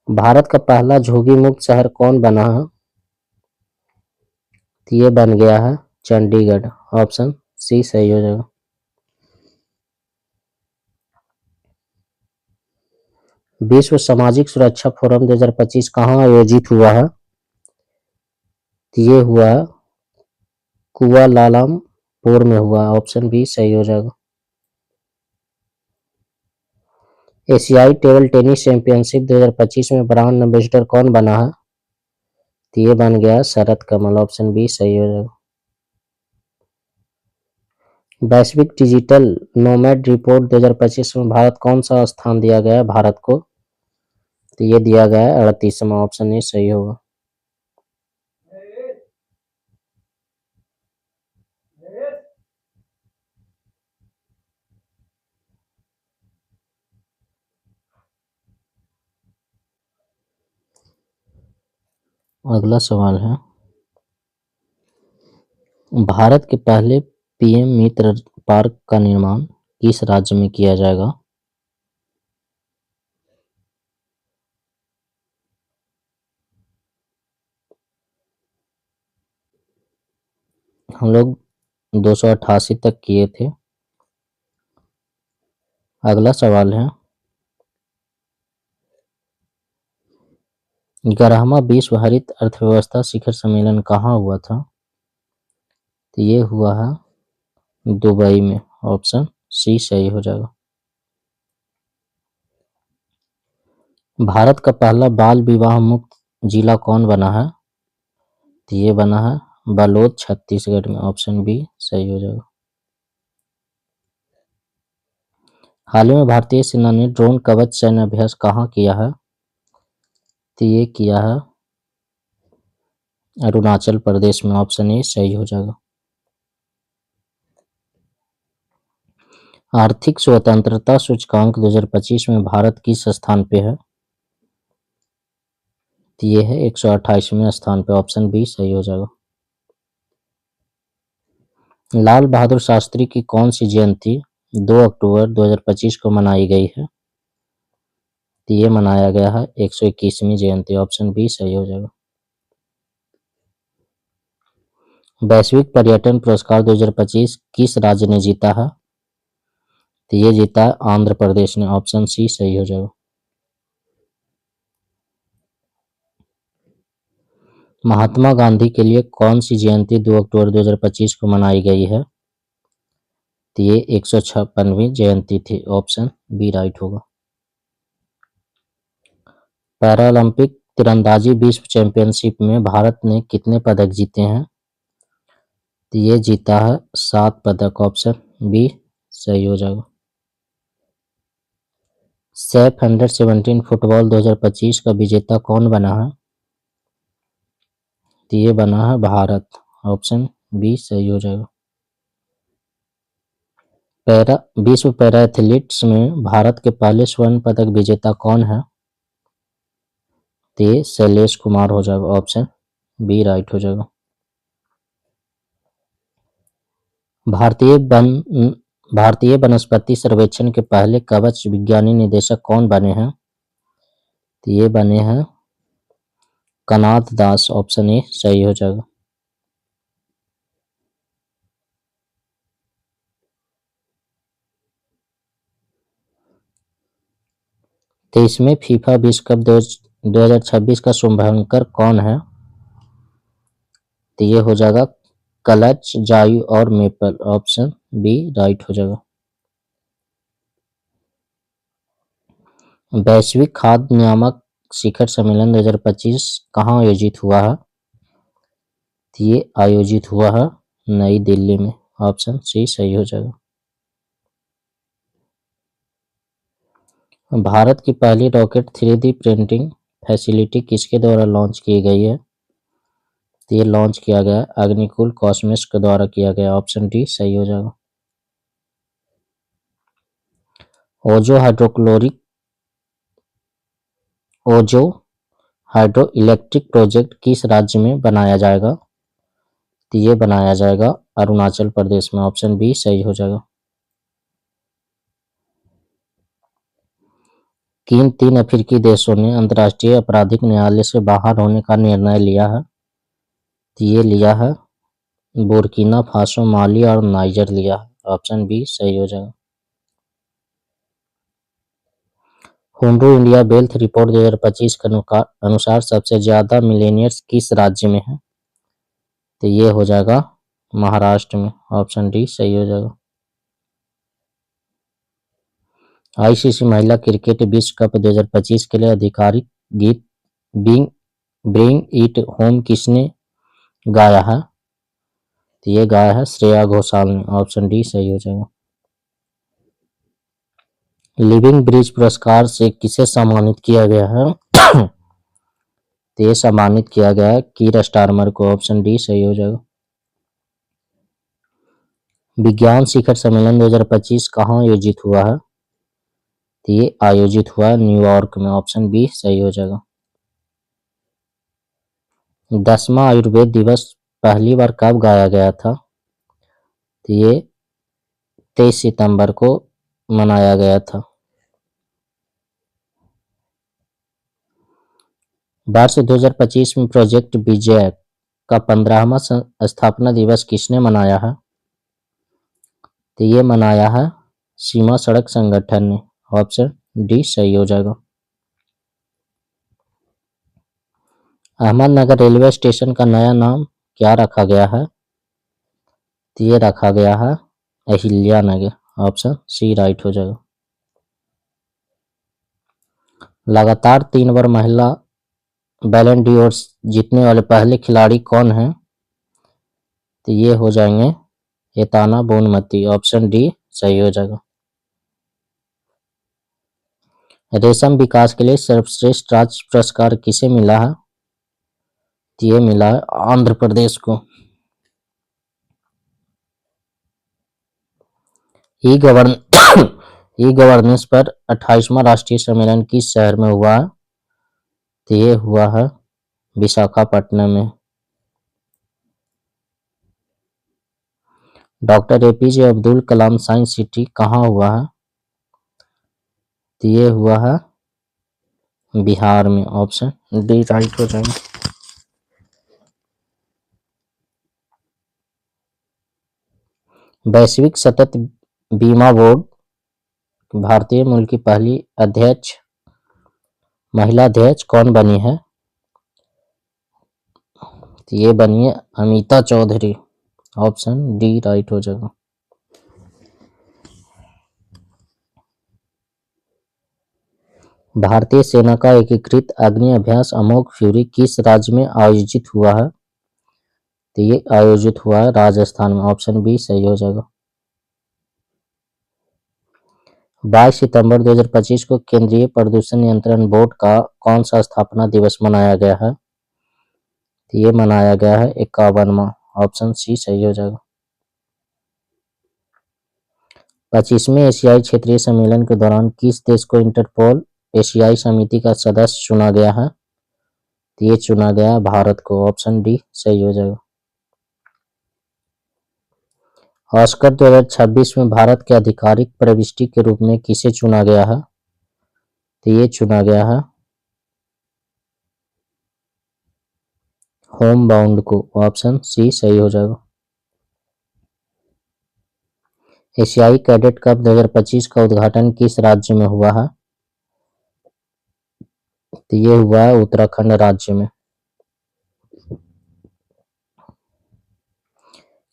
भारत का पहला झोगी मुक्त शहर कौन बना है? तो ये बन गया है चंडीगढ़, ऑप्शन सी सही हो जाएगा। विश्व सामाजिक सुरक्षा फोरम 2025 कहाँ आयोजित हुआ है? तो ये हुआ है कुआलालंपुर में हुआ, ऑप्शन बी सही हो जाएगा। एशियाई टेबल टेनिस चैंपियनशिप 2025 में ब्रांड एम्बेसडर कौन बना है? तो ये बन गया शरत कमल, ऑप्शन बी सही हो जाएगा। वैश्विक डिजिटल नोमैड रिपोर्ट 2025 में भारत कौन सा स्थान दिया गया है भारत को? तो ये दिया गया है 38वां, ऑप्शन ए सही होगा। अगला सवाल है, भारत के पहले पीएम मित्र पार्क का निर्माण किस राज्य में किया जाएगा? हम लोग 288 तक किए थे। अगला सवाल है, ग्यारहवां विश्व हरित अर्थव्यवस्था शिखर सम्मेलन कहाँ हुआ था? तो ये हुआ है दुबई में, ऑप्शन सी सही हो जाएगा। भारत का पहला बाल विवाह मुक्त जिला कौन बना है? तो ये बना है बलोद छत्तीसगढ़ में, ऑप्शन बी सही हो जाएगा। हाल ही में भारतीय सेना ने ड्रोन कवच सैन्य अभ्यास कहाँ किया है? तो ये किया है अरुणाचल प्रदेश में, ऑप्शन ए सही हो जाएगा। आर्थिक स्वतंत्रता सूचकांक 2025 में भारत किस स्थान पे है? तो ये है 128वें स्थान पे, ऑप्शन बी सही हो जाएगा। लाल बहादुर शास्त्री की कौन सी जयंती 2 अक्टूबर 2025 को मनाई गई है? तो ये मनाया गया है 121वीं जयंती, ऑप्शन बी सही हो जाएगा। वैश्विक पर्यटन पुरस्कार 2025 किस राज्य ने जीता है? तो ये जीता है आंध्र प्रदेश ने, ऑप्शन सी सही हो जाएगा। महात्मा गांधी के लिए कौन सी जयंती 2 अक्टूबर 2025 को मनाई गई है? तो ये 156वीं जयंती थी, ऑप्शन बी राइट होगा। पैरालंपिक तीरंदाजी विश्व चैंपियनशिप में भारत ने कितने पदक जीते हैं? तो ये जीता है 7 पदक, ऑप्शन बी सही हो जाएगा। सैफ अंडर-17 फुटबॉल 2025 का विजेता कौन बना है? तो ये बना है भारत, ऑप्शन बी सही हो जाएगा। विश्व पैरा एथलीट्स में भारत के पहले स्वर्ण पदक विजेता कौन है? तो ये शैलेश कुमार हो जाएगा, ऑप्शन बी राइट हो जाएगा। भारतीय वनस्पति सर्वेक्षण के पहले कवच विज्ञानी निदेशक कौन बने हैं? तो ये बने हैं कनाथ दास, ऑप्शन ए सही हो जाएगा। 23वें फीफा विश्व कप 2026 का शुभांकर कौन है? तो ये हो जाएगा क्लच, जायू और मेपल। ऑप्शन बी राइट हो जाएगा। वैश्विक खाद्य नियामक शिखर सम्मेलन 2025 कहाँ आयोजित हुआ है? तो ये आयोजित हुआ है नई दिल्ली में। ऑप्शन सी सही हो जाएगा। भारत की पहली रॉकेट 3D प्रिंटिंग फैसिलिटी किसके द्वारा लॉन्च की गई है? तो ये लॉन्च किया गया अग्निकुल कॉस्मिक्स के द्वारा किया गया। ऑप्शन डी सही हो जाएगा। ओजो हाइड्रो इलेक्ट्रिक प्रोजेक्ट किस राज्य में बनाया जाएगा? तो ये बनाया जाएगा अरुणाचल प्रदेश में। ऑप्शन बी सही हो जाएगा। किन 3 अफ्रीकी देशों ने अंतर्राष्ट्रीय आपराधिक न्यायालय से बाहर होने का निर्णय लिया है? तो ये लिया है बुर्किना फासो, माली और नाइजर लिया है। ऑप्शन बी सही हो जाएगा। हुंडू इंडिया वेल्थ रिपोर्ट 2025 के अनुसार सबसे ज्यादा मिलेनियर्स किस राज्य में है? तो ये हो जाएगा महाराष्ट्र में। ऑप्शन डी सही हो जाएगा। आईसीसी महिला क्रिकेट विश्व कप 2025 के लिए आधिकारिक गीत ब्रिंग इट होम किसने गाया है? तो ये गाया है श्रेया घोषाल ने। ऑप्शन डी सही हो जाएगा। लिविंग ब्रिज पुरस्कार से किसे सम्मानित किया गया है? तो ये सम्मानित किया गया है कीर स्टारमर को। ऑप्शन डी सही हो जाएगा। विज्ञान शिखर सम्मेलन 2025 कहाँ आयोजित हुआ है? तो ये आयोजित हुआ है न्यूयॉर्क में। ऑप्शन बी सही हो जाएगा। 10वां आयुर्वेद दिवस पहली बार कब गाया गया था? तो ये 23 सितंबर को मनाया गया था। वर्ष 2025 में प्रोजेक्ट विजय का 15वां स्थापना दिवस किसने मनाया है? तो ये मनाया है सीमा सड़क संगठन ने। ऑप्शन डी सही हो जाएगा। अहमदनगर रेलवे स्टेशन का नया नाम क्या रखा गया है? तो ये रखा गया है अहिल्या नगर। ऑप्शन सी राइट हो जाएगा। लगातार 3 बार महिला बैलन डी'ओर जीतने वाले पहले खिलाड़ी कौन हैं? तो ये हो जाएंगे एताना बोनमती। ऑप्शन डी सही हो जाएगा। रेशम विकास के लिए सर्वश्रेष्ठ राज्य पुरस्कार किसे मिला है? तो ये मिला है आंध्र प्रदेश को। ई गवर्न ई गवर्नेंस पर 28वां राष्ट्रीय सम्मेलन किस शहर में हुआ है? तो ये हुआ है विशाखापट्टनम में। Doctor APJ Abdul Kalam science city कहाँ हुआ है? तो ये हुआ है बिहार में। ऑप्शन डी राइट हो जाएगा। वैश्विक सतत बीमा बोर्ड भारतीय मूल की पहली अध्यक्ष महिला अध्यक्ष कौन बनी है? तो ये बनी है Amita Chaudhary. Option D right हो जाएगा। भारतीय सेना का एकीकृत अग्नि अभ्यास अमोघ फ्यूरी किस राज्य में आयोजित हुआ है? तो ये आयोजित हुआ है राजस्थान में। ऑप्शन बी सही हो जाएगा। 22 सितंबर 2025 को केंद्रीय प्रदूषण नियंत्रण बोर्ड का कौन सा स्थापना दिवस मनाया गया है? तो ये मनाया गया है 51वां। ऑप्शन सी सही हो जाएगा। 25वें एशियाई क्षेत्रीय सम्मेलन के दौरान किस देश को इंटरपोल एशियाई समिति का सदस्य चुना गया है? तो ये चुना गया है भारत को। ऑप्शन डी सही हो जाएगा। ऑस्कर 2026 में भारत के आधिकारिक प्रविष्टि के रूप में किसे चुना गया है? तो ये चुना गया है होम बाउंड को। ऑप्शन सी सही हो जाएगा। एशियाई कैडेट कप 2025 का उद्घाटन किस राज्य में हुआ है? तो ये हुआ है उत्तराखंड राज्य में।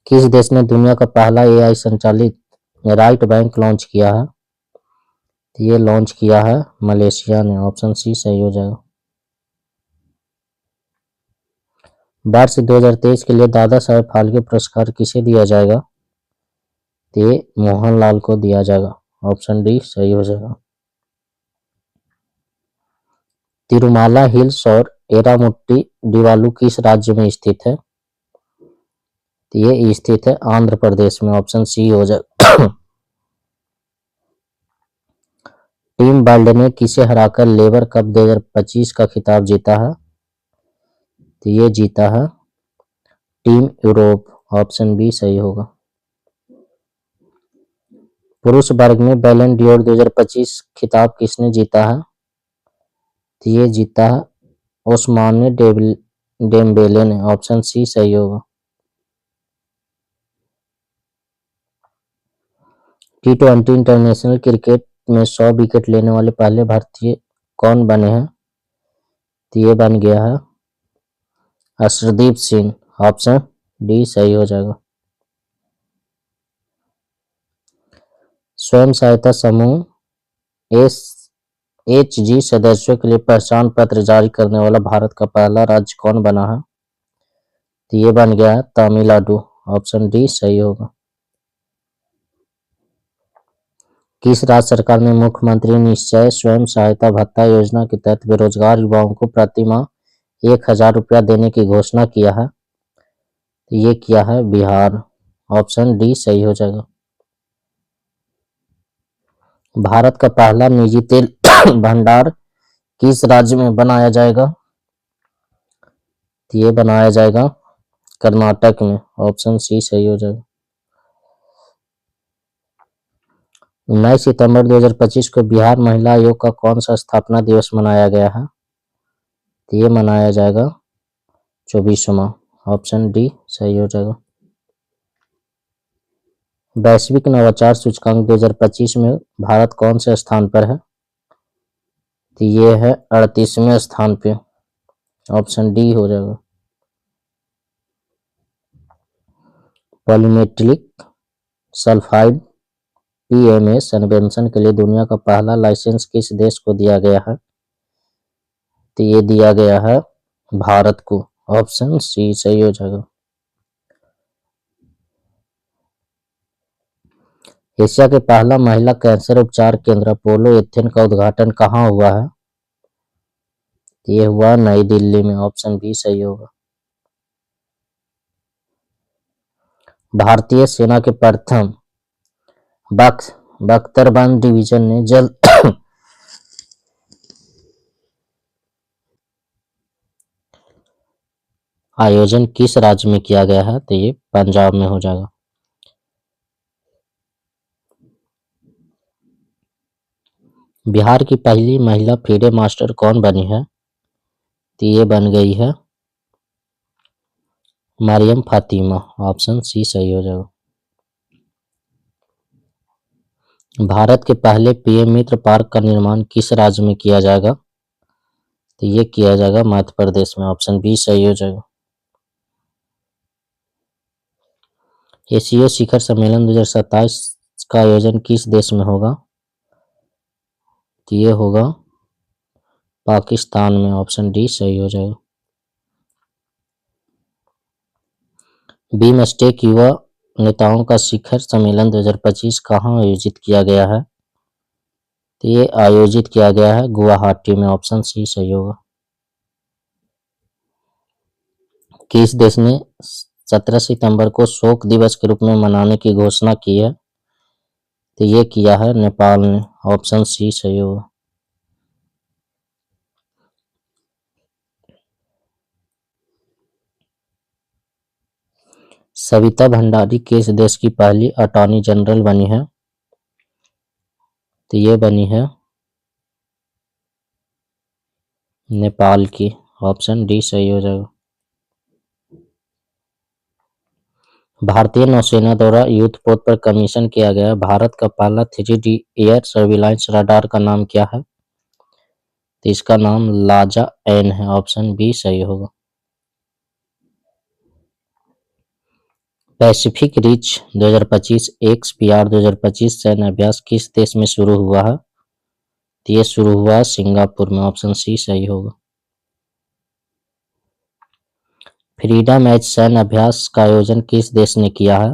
किस देश ने दुनिया का पहला एआई संचालित राइट बैंक लॉन्च किया है? तो ये लॉन्च किया है मलेशिया ने। ऑप्शन सी सही हो जाएगा। वर्ष 2023 के लिए दादा साहेब फाल्के पुरस्कार किसे दिया जाएगा? तो ये मोहनलाल को दिया जाएगा। ऑप्शन डी सही हो जाएगा। तिरुमाला हिल्स और एरामुट्टी डिवालू किस राज्य में स्थित है? तो ये स्थित है आंध्र प्रदेश में। ऑप्शन सी हो जाएगा। टीम वर्ल्ड ने किसे हराकर लेबर कप 2025 का खिताब जीता है? तो ये जीता है टीम यूरोप। ऑप्शन बी सही होगा। पुरुष वर्ग में बैलन डियोर 2025 खिताब किसने जीता है? तो ये जीता है ओस्माने डेम्बेले ने। ऑप्शन सी सही होगा। T20 इंटरनेशनल क्रिकेट में 100 विकेट लेने वाले पहले भारतीय कौन बने हैं? तो ये बन गया है अर्शदीप सिंह। ऑप्शन डी सही हो जाएगा। स्वयं सहायता समूह SHG सदस्यों के लिए पहचान पत्र जारी करने वाला भारत का पहला राज्य कौन बना है? तो ये बन गया है तमिलनाडु। ऑप्शन डी सही होगा। किस राज्य सरकार ने मुख्यमंत्री निश्चय स्वयं सहायता भत्ता योजना के तहत बेरोजगार युवाओं को प्रति माह 1,000 रुपया देने की घोषणा किया है? तो ये किया है बिहार। ऑप्शन डी सही हो जाएगा। भारत का पहला निजी तेल भंडार किस राज्य में बनाया जाएगा? तो ये बनाया जाएगा कर्नाटक में। ऑप्शन सी सही हो जाएगा। 19 सितंबर 2025 को बिहार महिला आयोग का कौन सा स्थापना दिवस मनाया गया है? तो ये मनाया जाएगा 24वां। ऑप्शन डी सही हो जाएगा। वैश्विक नवाचार सूचकांक 2025 में भारत कौन से स्थान पर है? तो ये है 38वें स्थान पे। ऑप्शन डी हो जाएगा। पॉलीमेटिक सल्फाइड PMA इन्वेंशन के लिए दुनिया का पहला लाइसेंस किस देश को दिया गया है? तो ये दिया गया है भारत को। ऑप्शन सी सही हो जाएगा। एशिया के पहला महिला कैंसर उपचार केंद्र अपोलो एथेन का उद्घाटन कहाँ हुआ है? ये हुआ नई दिल्ली में। ऑप्शन बी सही होगा। भारतीय सेना के प्रथम बख्तरबंद डिवीजन ने जल आयोजन किस राज्य में किया गया है? तो ये पंजाब में हो जाएगा। बिहार की पहली महिला फीडे मास्टर कौन बनी है? तो ये बन गई है मरियम फातिमा। ऑप्शन सी सही हो जाएगा। भारत के पहले PM मित्र पार्क का निर्माण किस राज्य में किया जाएगा? तो ये किया जाएगा मध्य प्रदेश में। ऑप्शन बी सही हो जाएगा। एशिया शिखर सम्मेलन 2027 का आयोजन किस देश में होगा? तो ये होगा पाकिस्तान में। ऑप्शन डी सही हो जाएगा। बीमस्टेक युवा नेताओं का शिखर सम्मेलन 2025 कहाँ आयोजित किया गया है? तो ये आयोजित किया गया है गुवाहाटी में। ऑप्शन सी सही होगा। किस देश ने 17 सितंबर को शोक दिवस के रूप में मनाने की घोषणा की है? तो ये किया है नेपाल ने। ऑप्शन सी सही होगा। सविता भंडारी किस देश की पहली अटॉर्नी जनरल बनी है? तो ये बनी है नेपाल की। ऑप्शन डी सही हो जाएगा। भारतीय नौसेना द्वारा युद्धपोत पर कमीशन किया गया भारत का पहला 3D एयर सर्विलांस रडार का नाम क्या है? तो इसका नाम लाजा एन है, ऑप्शन बी सही होगा। पैसिफिक रिच 2025 XPR 2025 सैन्य अभ्यास किस देश में शुरू हुआ है? तो ये शुरू हुआ सिंगापुर में, ऑप्शन सी सही होगा। फ्रीडम एज सैन्य अभ्यास का आयोजन किस देश ने किया है?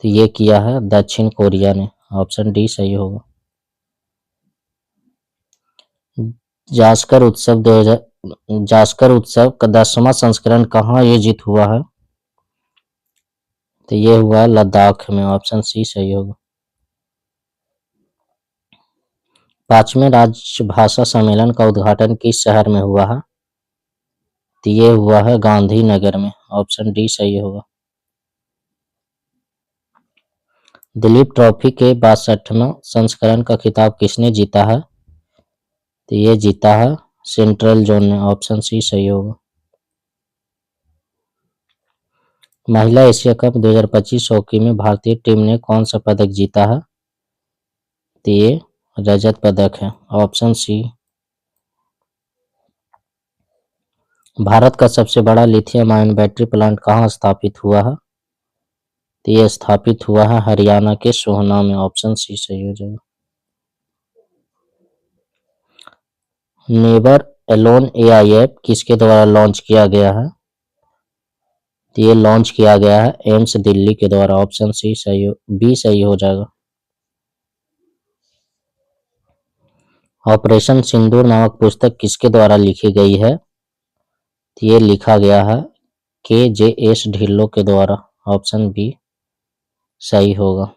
तो ये किया है दक्षिण कोरिया ने, ऑप्शन डी सही होगा। जास्कर उत्सव का 10वां संस्करण कहाँ आयोजित हुआ है? तो ये हुआ लद्दाख में, ऑप्शन सी सही होगा। 5वें राजभाषा सम्मेलन का उद्घाटन किस शहर में हुआ है? तो ये हुआ है गांधीनगर में, ऑप्शन डी सही होगा। दिलीप ट्रॉफी के 62वां संस्करण का खिताब किसने जीता है? तो ये जीता है सेंट्रल जोन ने, ऑप्शन सी सही होगा। महिला एशिया कप 2025 हॉकी में भारतीय टीम ने कौन सा पदक जीता है? तो ये रजत पदक है, ऑप्शन सी। भारत का सबसे बड़ा लिथियम आयन बैटरी प्लांट कहाँ स्थापित हुआ है? तो ये स्थापित हुआ है हरियाणा के सोहना में, ऑप्शन सी सही हो जाएगा। नेवर एलोन एआई ऐप किसके द्वारा लॉन्च किया गया है? तो ये लॉन्च किया गया है एम्स दिल्ली के द्वारा, ऑप्शन सी सही बी सही हो जाएगा। ऑपरेशन सिंदूर नामक पुस्तक किसके द्वारा लिखी गई है? तो ये लिखा गया है KJS ढिल्लों के द्वारा, ऑप्शन बी सही होगा।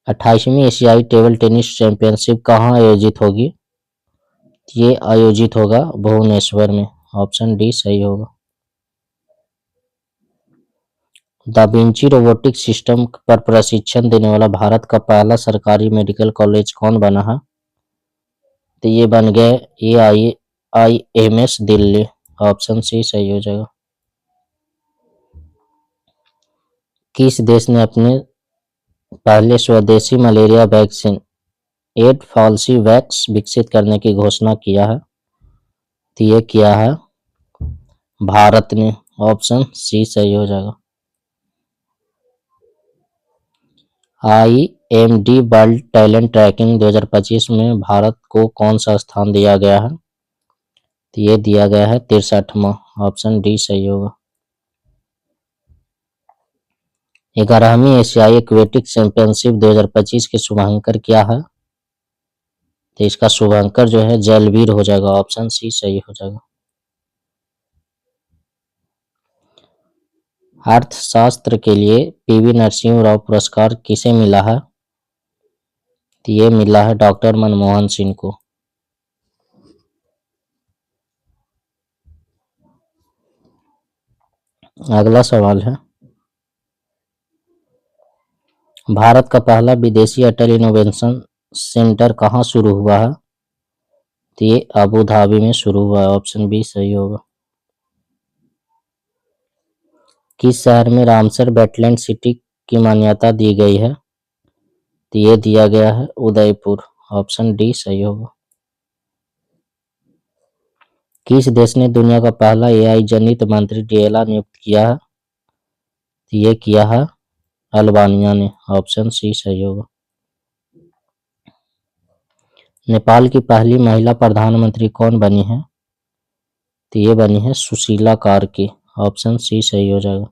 28वीं एशियाई टेबल टेनिस चैंपियनशिप कहाँ आयोजित होगी? ये आयोजित होगा भुवनेश्वर में, ऑप्शन डी सही होगा। दा विंची रोबोटिक सिस्टम पर प्रशिक्षण देने वाला भारत का पहला सरकारी मेडिकल कॉलेज कौन बना है? तो ये बन गया AIIMS दिल्ली, ऑप्शन सी सही हो जाएगा। किस देश ने अपने पहले स्वदेशी मलेरिया वैक्सीन एडफ्लूवैक्स विकसित करने की घोषणा किया है? तो ये किया है भारत ने, ऑप्शन सी सही हो जाएगा। IMD वर्ल्ड टैलेंट ट्रैकिंग 2025 में भारत को कौन सा स्थान दिया गया है? तो ये दिया गया है 63वां, ऑप्शन डी सही होगा। 11वीं एशियाई एक्वेटिक चैंपियनशिप 2025 के शुभांकर क्या है? तो इसका शुभांकर जो है जलवीर हो जाएगा, ऑप्शन सी सही हो जाएगा। अर्थशास्त्र के लिए PV नरसिंह राव पुरस्कार किसे मिला है? तो ये मिला है डॉक्टर मनमोहन सिंह को। अगला सवाल है, भारत का पहला विदेशी अटल इनोवेशन सेंटर कहाँ शुरू हुआ है? तो ये अबू धाबी में शुरू हुआ है, ऑप्शन बी सही होगा। किस शहर में रामसर वेटलैंड सिटी की मान्यता दी गई है? तो ये दिया गया है उदयपुर, ऑप्शन डी सही होगा। किस देश ने दुनिया का पहला AI जनित मंत्री डेला नियुक्त किया है? तो ये किया है अल्बानिया ने, ऑप्शन सी सही होगा। नेपाल की पहली महिला प्रधानमंत्री कौन बनी है? तो ये बनी है सुशीला कार्की, ऑप्शन सी सही हो जाएगा।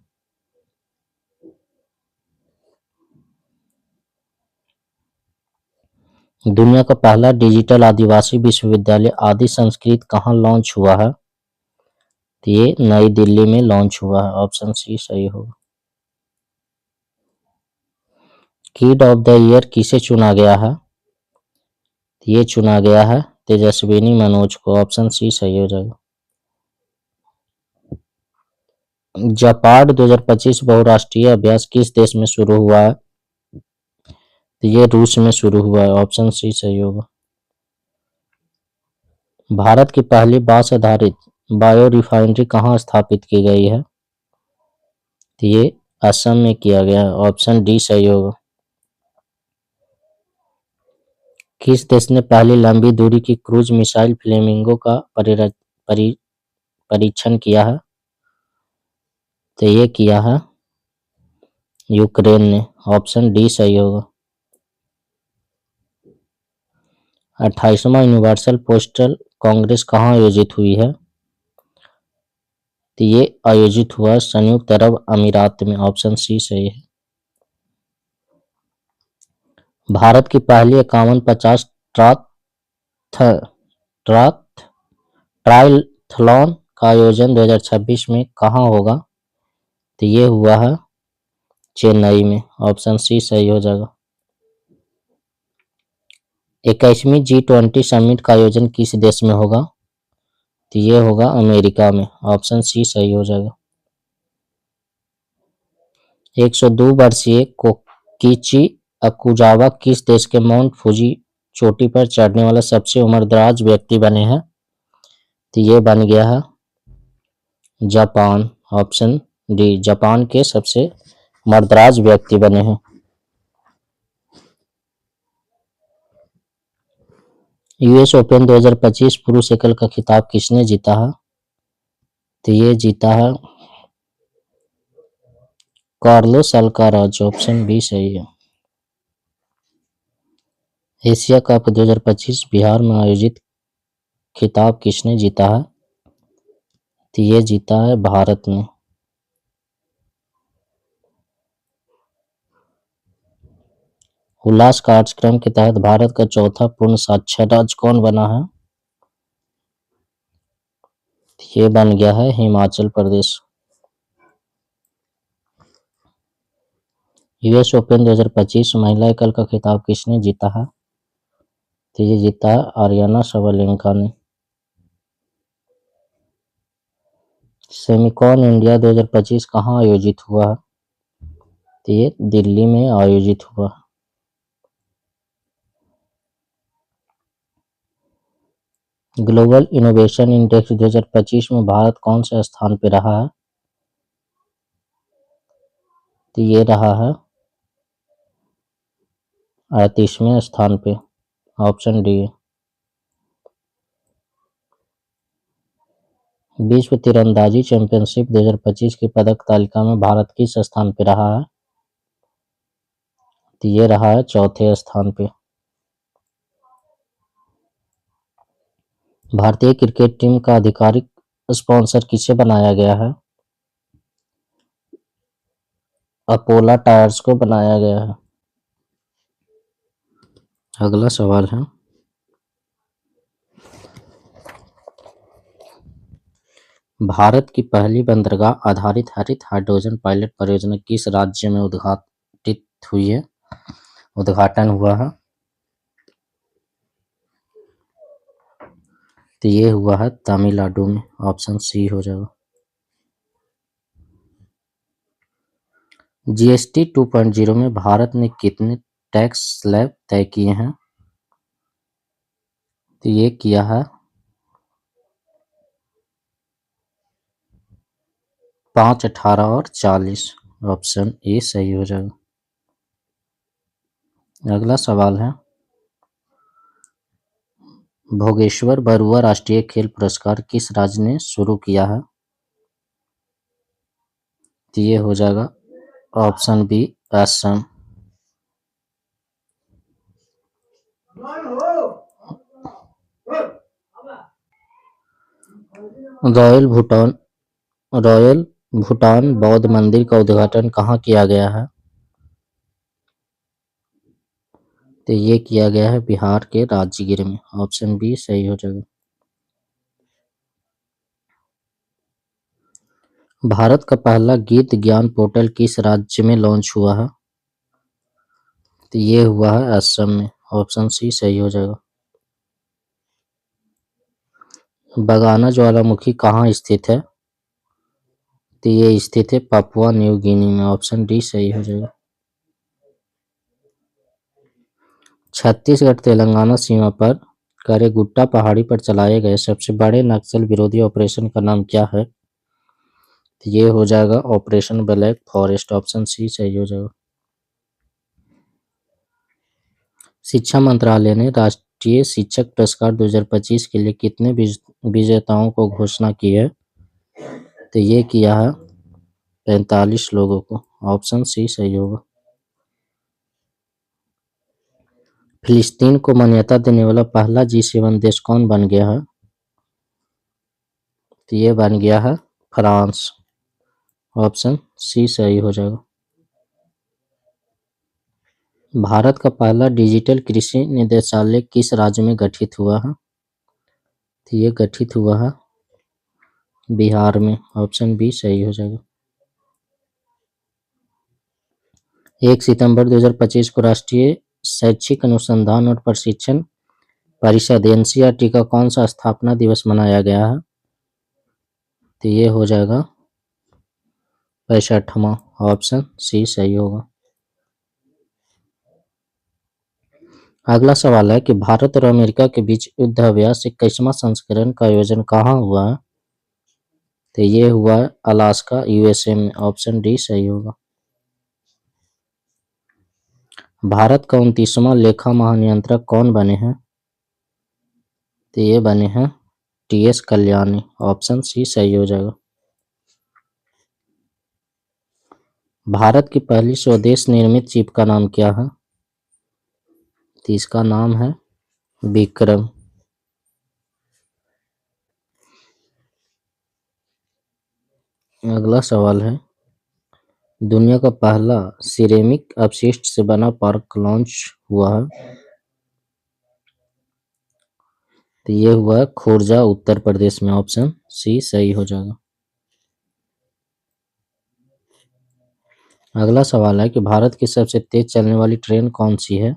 दुनिया का पहला डिजिटल आदिवासी विश्वविद्यालय आदि संस्कृत कहाँ लॉन्च हुआ है? तो ये नई दिल्ली में लॉन्च हुआ है, ऑप्शन सी सही होगा। किड ऑफ द ईयर किसे चुना गया है? तो ये चुना गया है तेजस्विनी मनोज को, ऑप्शन सी सही हो जाएगा। जापाड 2025 बहुराष्ट्रीय अभ्यास किस देश में शुरू हुआ है? तो ये रूस में शुरू हुआ है, ऑप्शन सी सही होगा। भारत की पहली बांस आधारित बायो रिफाइनरी कहाँ स्थापित की गई है? तो ये असम में किया गया है, ऑप्शन डी सही होगा। किस देश ने पहली लंबी दूरी की क्रूज मिसाइल फ्लेमिंगो का परीक्षण किया है? तो ये किया है यूक्रेन ने। ऑप्शन डी सही होगा। 28वां यूनिवर्सल पोस्टल कांग्रेस कहाँ आयोजित हुई है? तो ये आयोजित हुआ संयुक्त अरब अमीरात में। ऑप्शन सी सही है। भारत की पहली 51-50 ट्राथ ट्रायथलॉन का आयोजन 2026 में कहाँ होगा? तो ये हुआ है चेन्नई में। ऑप्शन सी सही हो जाएगा। 21वीं G20 समिट का आयोजन किस देश में होगा? तो ये होगा अमेरिका में। ऑप्शन सी सही हो जाएगा। 102 वर्षीय कोकिची अकुजावा किस देश के माउंट फूजी चोटी पर चढ़ने वाला सबसे उम्रदराज व्यक्ति बने हैं? तो ये बन गया है जापान। ऑप्शन डी जापान के सबसे उम्रदराज व्यक्ति बने हैं। यूएस ओपन 2025 पुरुष एकल का खिताब किसने जीता है? तो ये जीता है कार्लोस अल्काराज। ऑप्शन बी सही है। एशिया कप 2025 बिहार में आयोजित खिताब किसने जीता है? तो ये जीता है भारत ने। उल्लास कार्यक्रम के तहत भारत का चौथा पूर्ण साक्षर राज्य कौन बना है? ये बन गया है हिमाचल प्रदेश। यूएस ओपन 2025 महिला एकल का खिताब किसने जीता है? तो ये जीता है आर्याना साबालेंका ने। सेमिकॉन इंडिया 2025 कहाँ आयोजित हुआ है? तो ये दिल्ली में आयोजित हुआ। ग्लोबल इनोवेशन इंडेक्स 2025 में भारत कौन से स्थान पे रहा है? तो ये रहा है 38वें स्थान पे। Option D. विश्व तीरंदाजी चैंपियनशिप 2025 की पदक तालिका में भारत किस स्थान पे रहा है? तो ये रहा है चौथे स्थान पे। भारतीय क्रिकेट टीम का आधिकारिक स्पॉन्सर किसे बनाया गया है? अपोला टायर्स को बनाया गया है। अगला सवाल है, भारत की पहली बंदरगाह आधारित हरित हाइड्रोजन पायलट परियोजना किस राज्य में उद्घाटित हुई है? उद्घाटन हुआ है। तो ये हुआ है तमिलनाडु में। ऑप्शन सी हो जाएगा। जीएसटी 2.0 में भारत ने कितने टैक्स स्लैब तय किए हैं? तो ये किया है 5, 18 और 40। ऑप्शन ए सही हो जाएगा। अगला सवाल है, भोगेश्वर बरुआ राष्ट्रीय खेल पुरस्कार किस राज्य ने शुरू किया है? तो ये हो जाएगा option B Assam. Royal Bhutan बौद्ध मंदिर का उद्घाटन कहाँ किया गया है? तो ये किया गया है बिहार के राजगीर में। ऑप्शन बी सही हो जाएगा। भारत का पहला गीत ज्ञान पोर्टल किस राज्य में लॉन्च हुआ है? तो ये हुआ है असम में। ऑप्शन सी सही हो जाएगा। बगाना ज्वालामुखी कहाँ स्थित है? तो ये स्थित है पापुआ न्यू गिनी में। ऑप्शन डी सही हो जाएगा। छत्तीसगढ़ तेलंगाना सीमा पर करेगुट्टा पहाड़ी पर चलाए गए सबसे बड़े नक्सल विरोधी ऑपरेशन का नाम क्या है? तो ये हो जाएगा operation black forest. Option C सही हो जाएगा। शिक्षा मंत्रालय ने राष्ट्रीय शिक्षक पुरस्कार 2025 के लिए कितने विजेताओं को घोषणा की है? तो ये किया है 45 लोगों को। ऑप्शन सी सही होगा। फिलिस्तीन को मान्यता देने वाला पहला G7 देश कौन बन गया है? तो ये बन गया है फ्रांस। ऑप्शन सी सही हो जाएगा। भारत का पहला डिजिटल कृषि निदेशालय किस राज्य में गठित हुआ है? तो ये गठित हुआ है बिहार में। ऑप्शन बी सही हो जाएगा। 1 सितंबर 2025 को राष्ट्रीय शैक्षिक अनुसंधान और प्रशिक्षण परिषद NCERT का कौन सा स्थापना दिवस मनाया गया है? तो ये हो जाएगा 65वां। ऑप्शन सी सही होगा। अगला सवाल है कि भारत और अमेरिका के बीच युद्धाभ्यास 21वां संस्करण का आयोजन कहाँ हुआ है? तो ये हुआ अलास्का USA में। ऑप्शन डी सही होगा। भारत का 29वां लेखा महानियंत्रक कौन बने हैं? तो ये बने हैं TS कल्याणी। ऑप्शन सी सही हो जाएगा। भारत की पहली स्वदेश निर्मित चिप का नाम क्या है? तो इसका नाम है विक्रम। अगला सवाल है, दुनिया का पहला सिरेमिक अपशिष्ट से बना पार्क लॉन्च हुआ है? तो ये हुआ है खुर्जा उत्तर प्रदेश में। ऑप्शन सी सही हो जाएगा। अगला सवाल है कि भारत की सबसे तेज चलने वाली ट्रेन कौन सी है?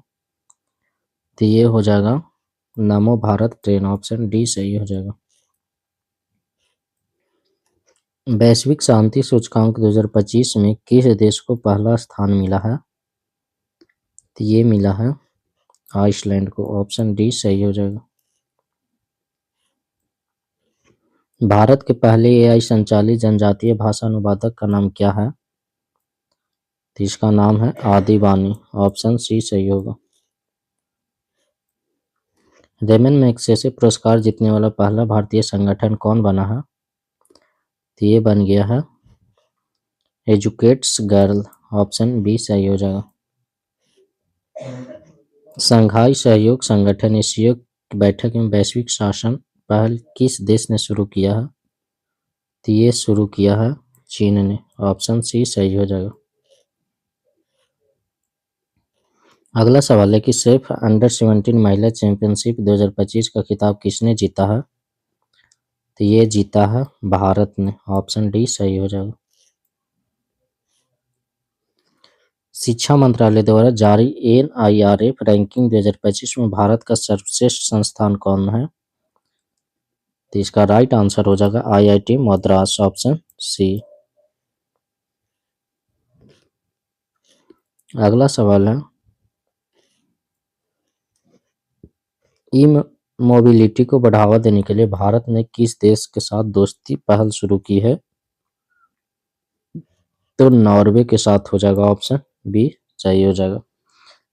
तो ये हो जाएगा नमो भारत ट्रेन। ऑप्शन डी सही हो जाएगा। वैश्विक शांति सूचकांक 2025 में किस देश को पहला स्थान मिला है? तो ये मिला है आइसलैंड को। ऑप्शन डी सही हो जाएगा। भारत के पहले AI संचालित जनजातीय भाषा अनुवादक का नाम क्या है? तो इसका नाम है आदिबानी। ऑप्शन सी सही होगा। रेमन मैगसेसे पुरस्कार जीतने वाला पहला भारतीय संगठन कौन बना है? तो ये बन गया है एजुकेट्स गर्ल। ऑप्शन बी सही हो जाएगा। संघाई सहयोग संगठन SCO की बैठक में वैश्विक शासन पहल किस देश ने शुरू किया है? तो ये शुरू किया है चीन ने। ऑप्शन सी सही हो जाएगा। अगला सवाल है कि सिर्फ अंडर-17 महिला चैंपियनशिप 2025 का खिताब किसने जीता है? तो ये जीता है भारत ने। ऑप्शन डी सही हो जाएगा। शिक्षा मंत्रालय द्वारा जारी NIRF रैंकिंग 2025 में भारत का सर्वश्रेष्ठ संस्थान कौन है? तो इसका राइट आंसर हो जाएगा IIT मद्रास। Option C. अगला सवाल है, ई मोबिलिटी को बढ़ावा देने के लिए भारत ने किस देश के साथ दोस्ती पहल शुरू की है? तो नॉर्वे के साथ हो जाएगा। ऑप्शन बी सही हो जाएगा।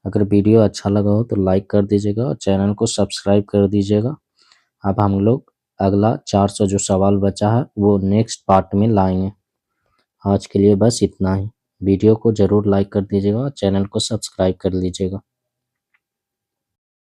अगर वीडियो अच्छा लगा हो तो लाइक कर दीजिएगा और चैनल को सब्सक्राइब कर दीजिएगा। अब हम लोग अगला 400 जो सवाल बचा है वो नेक्स्ट पार्ट में लाएंगे। आज के लिए बस इतना ही। वीडियो को जरूर लाइक कर दीजिएगा और चैनल को सब्सक्राइब कर लीजिएगा।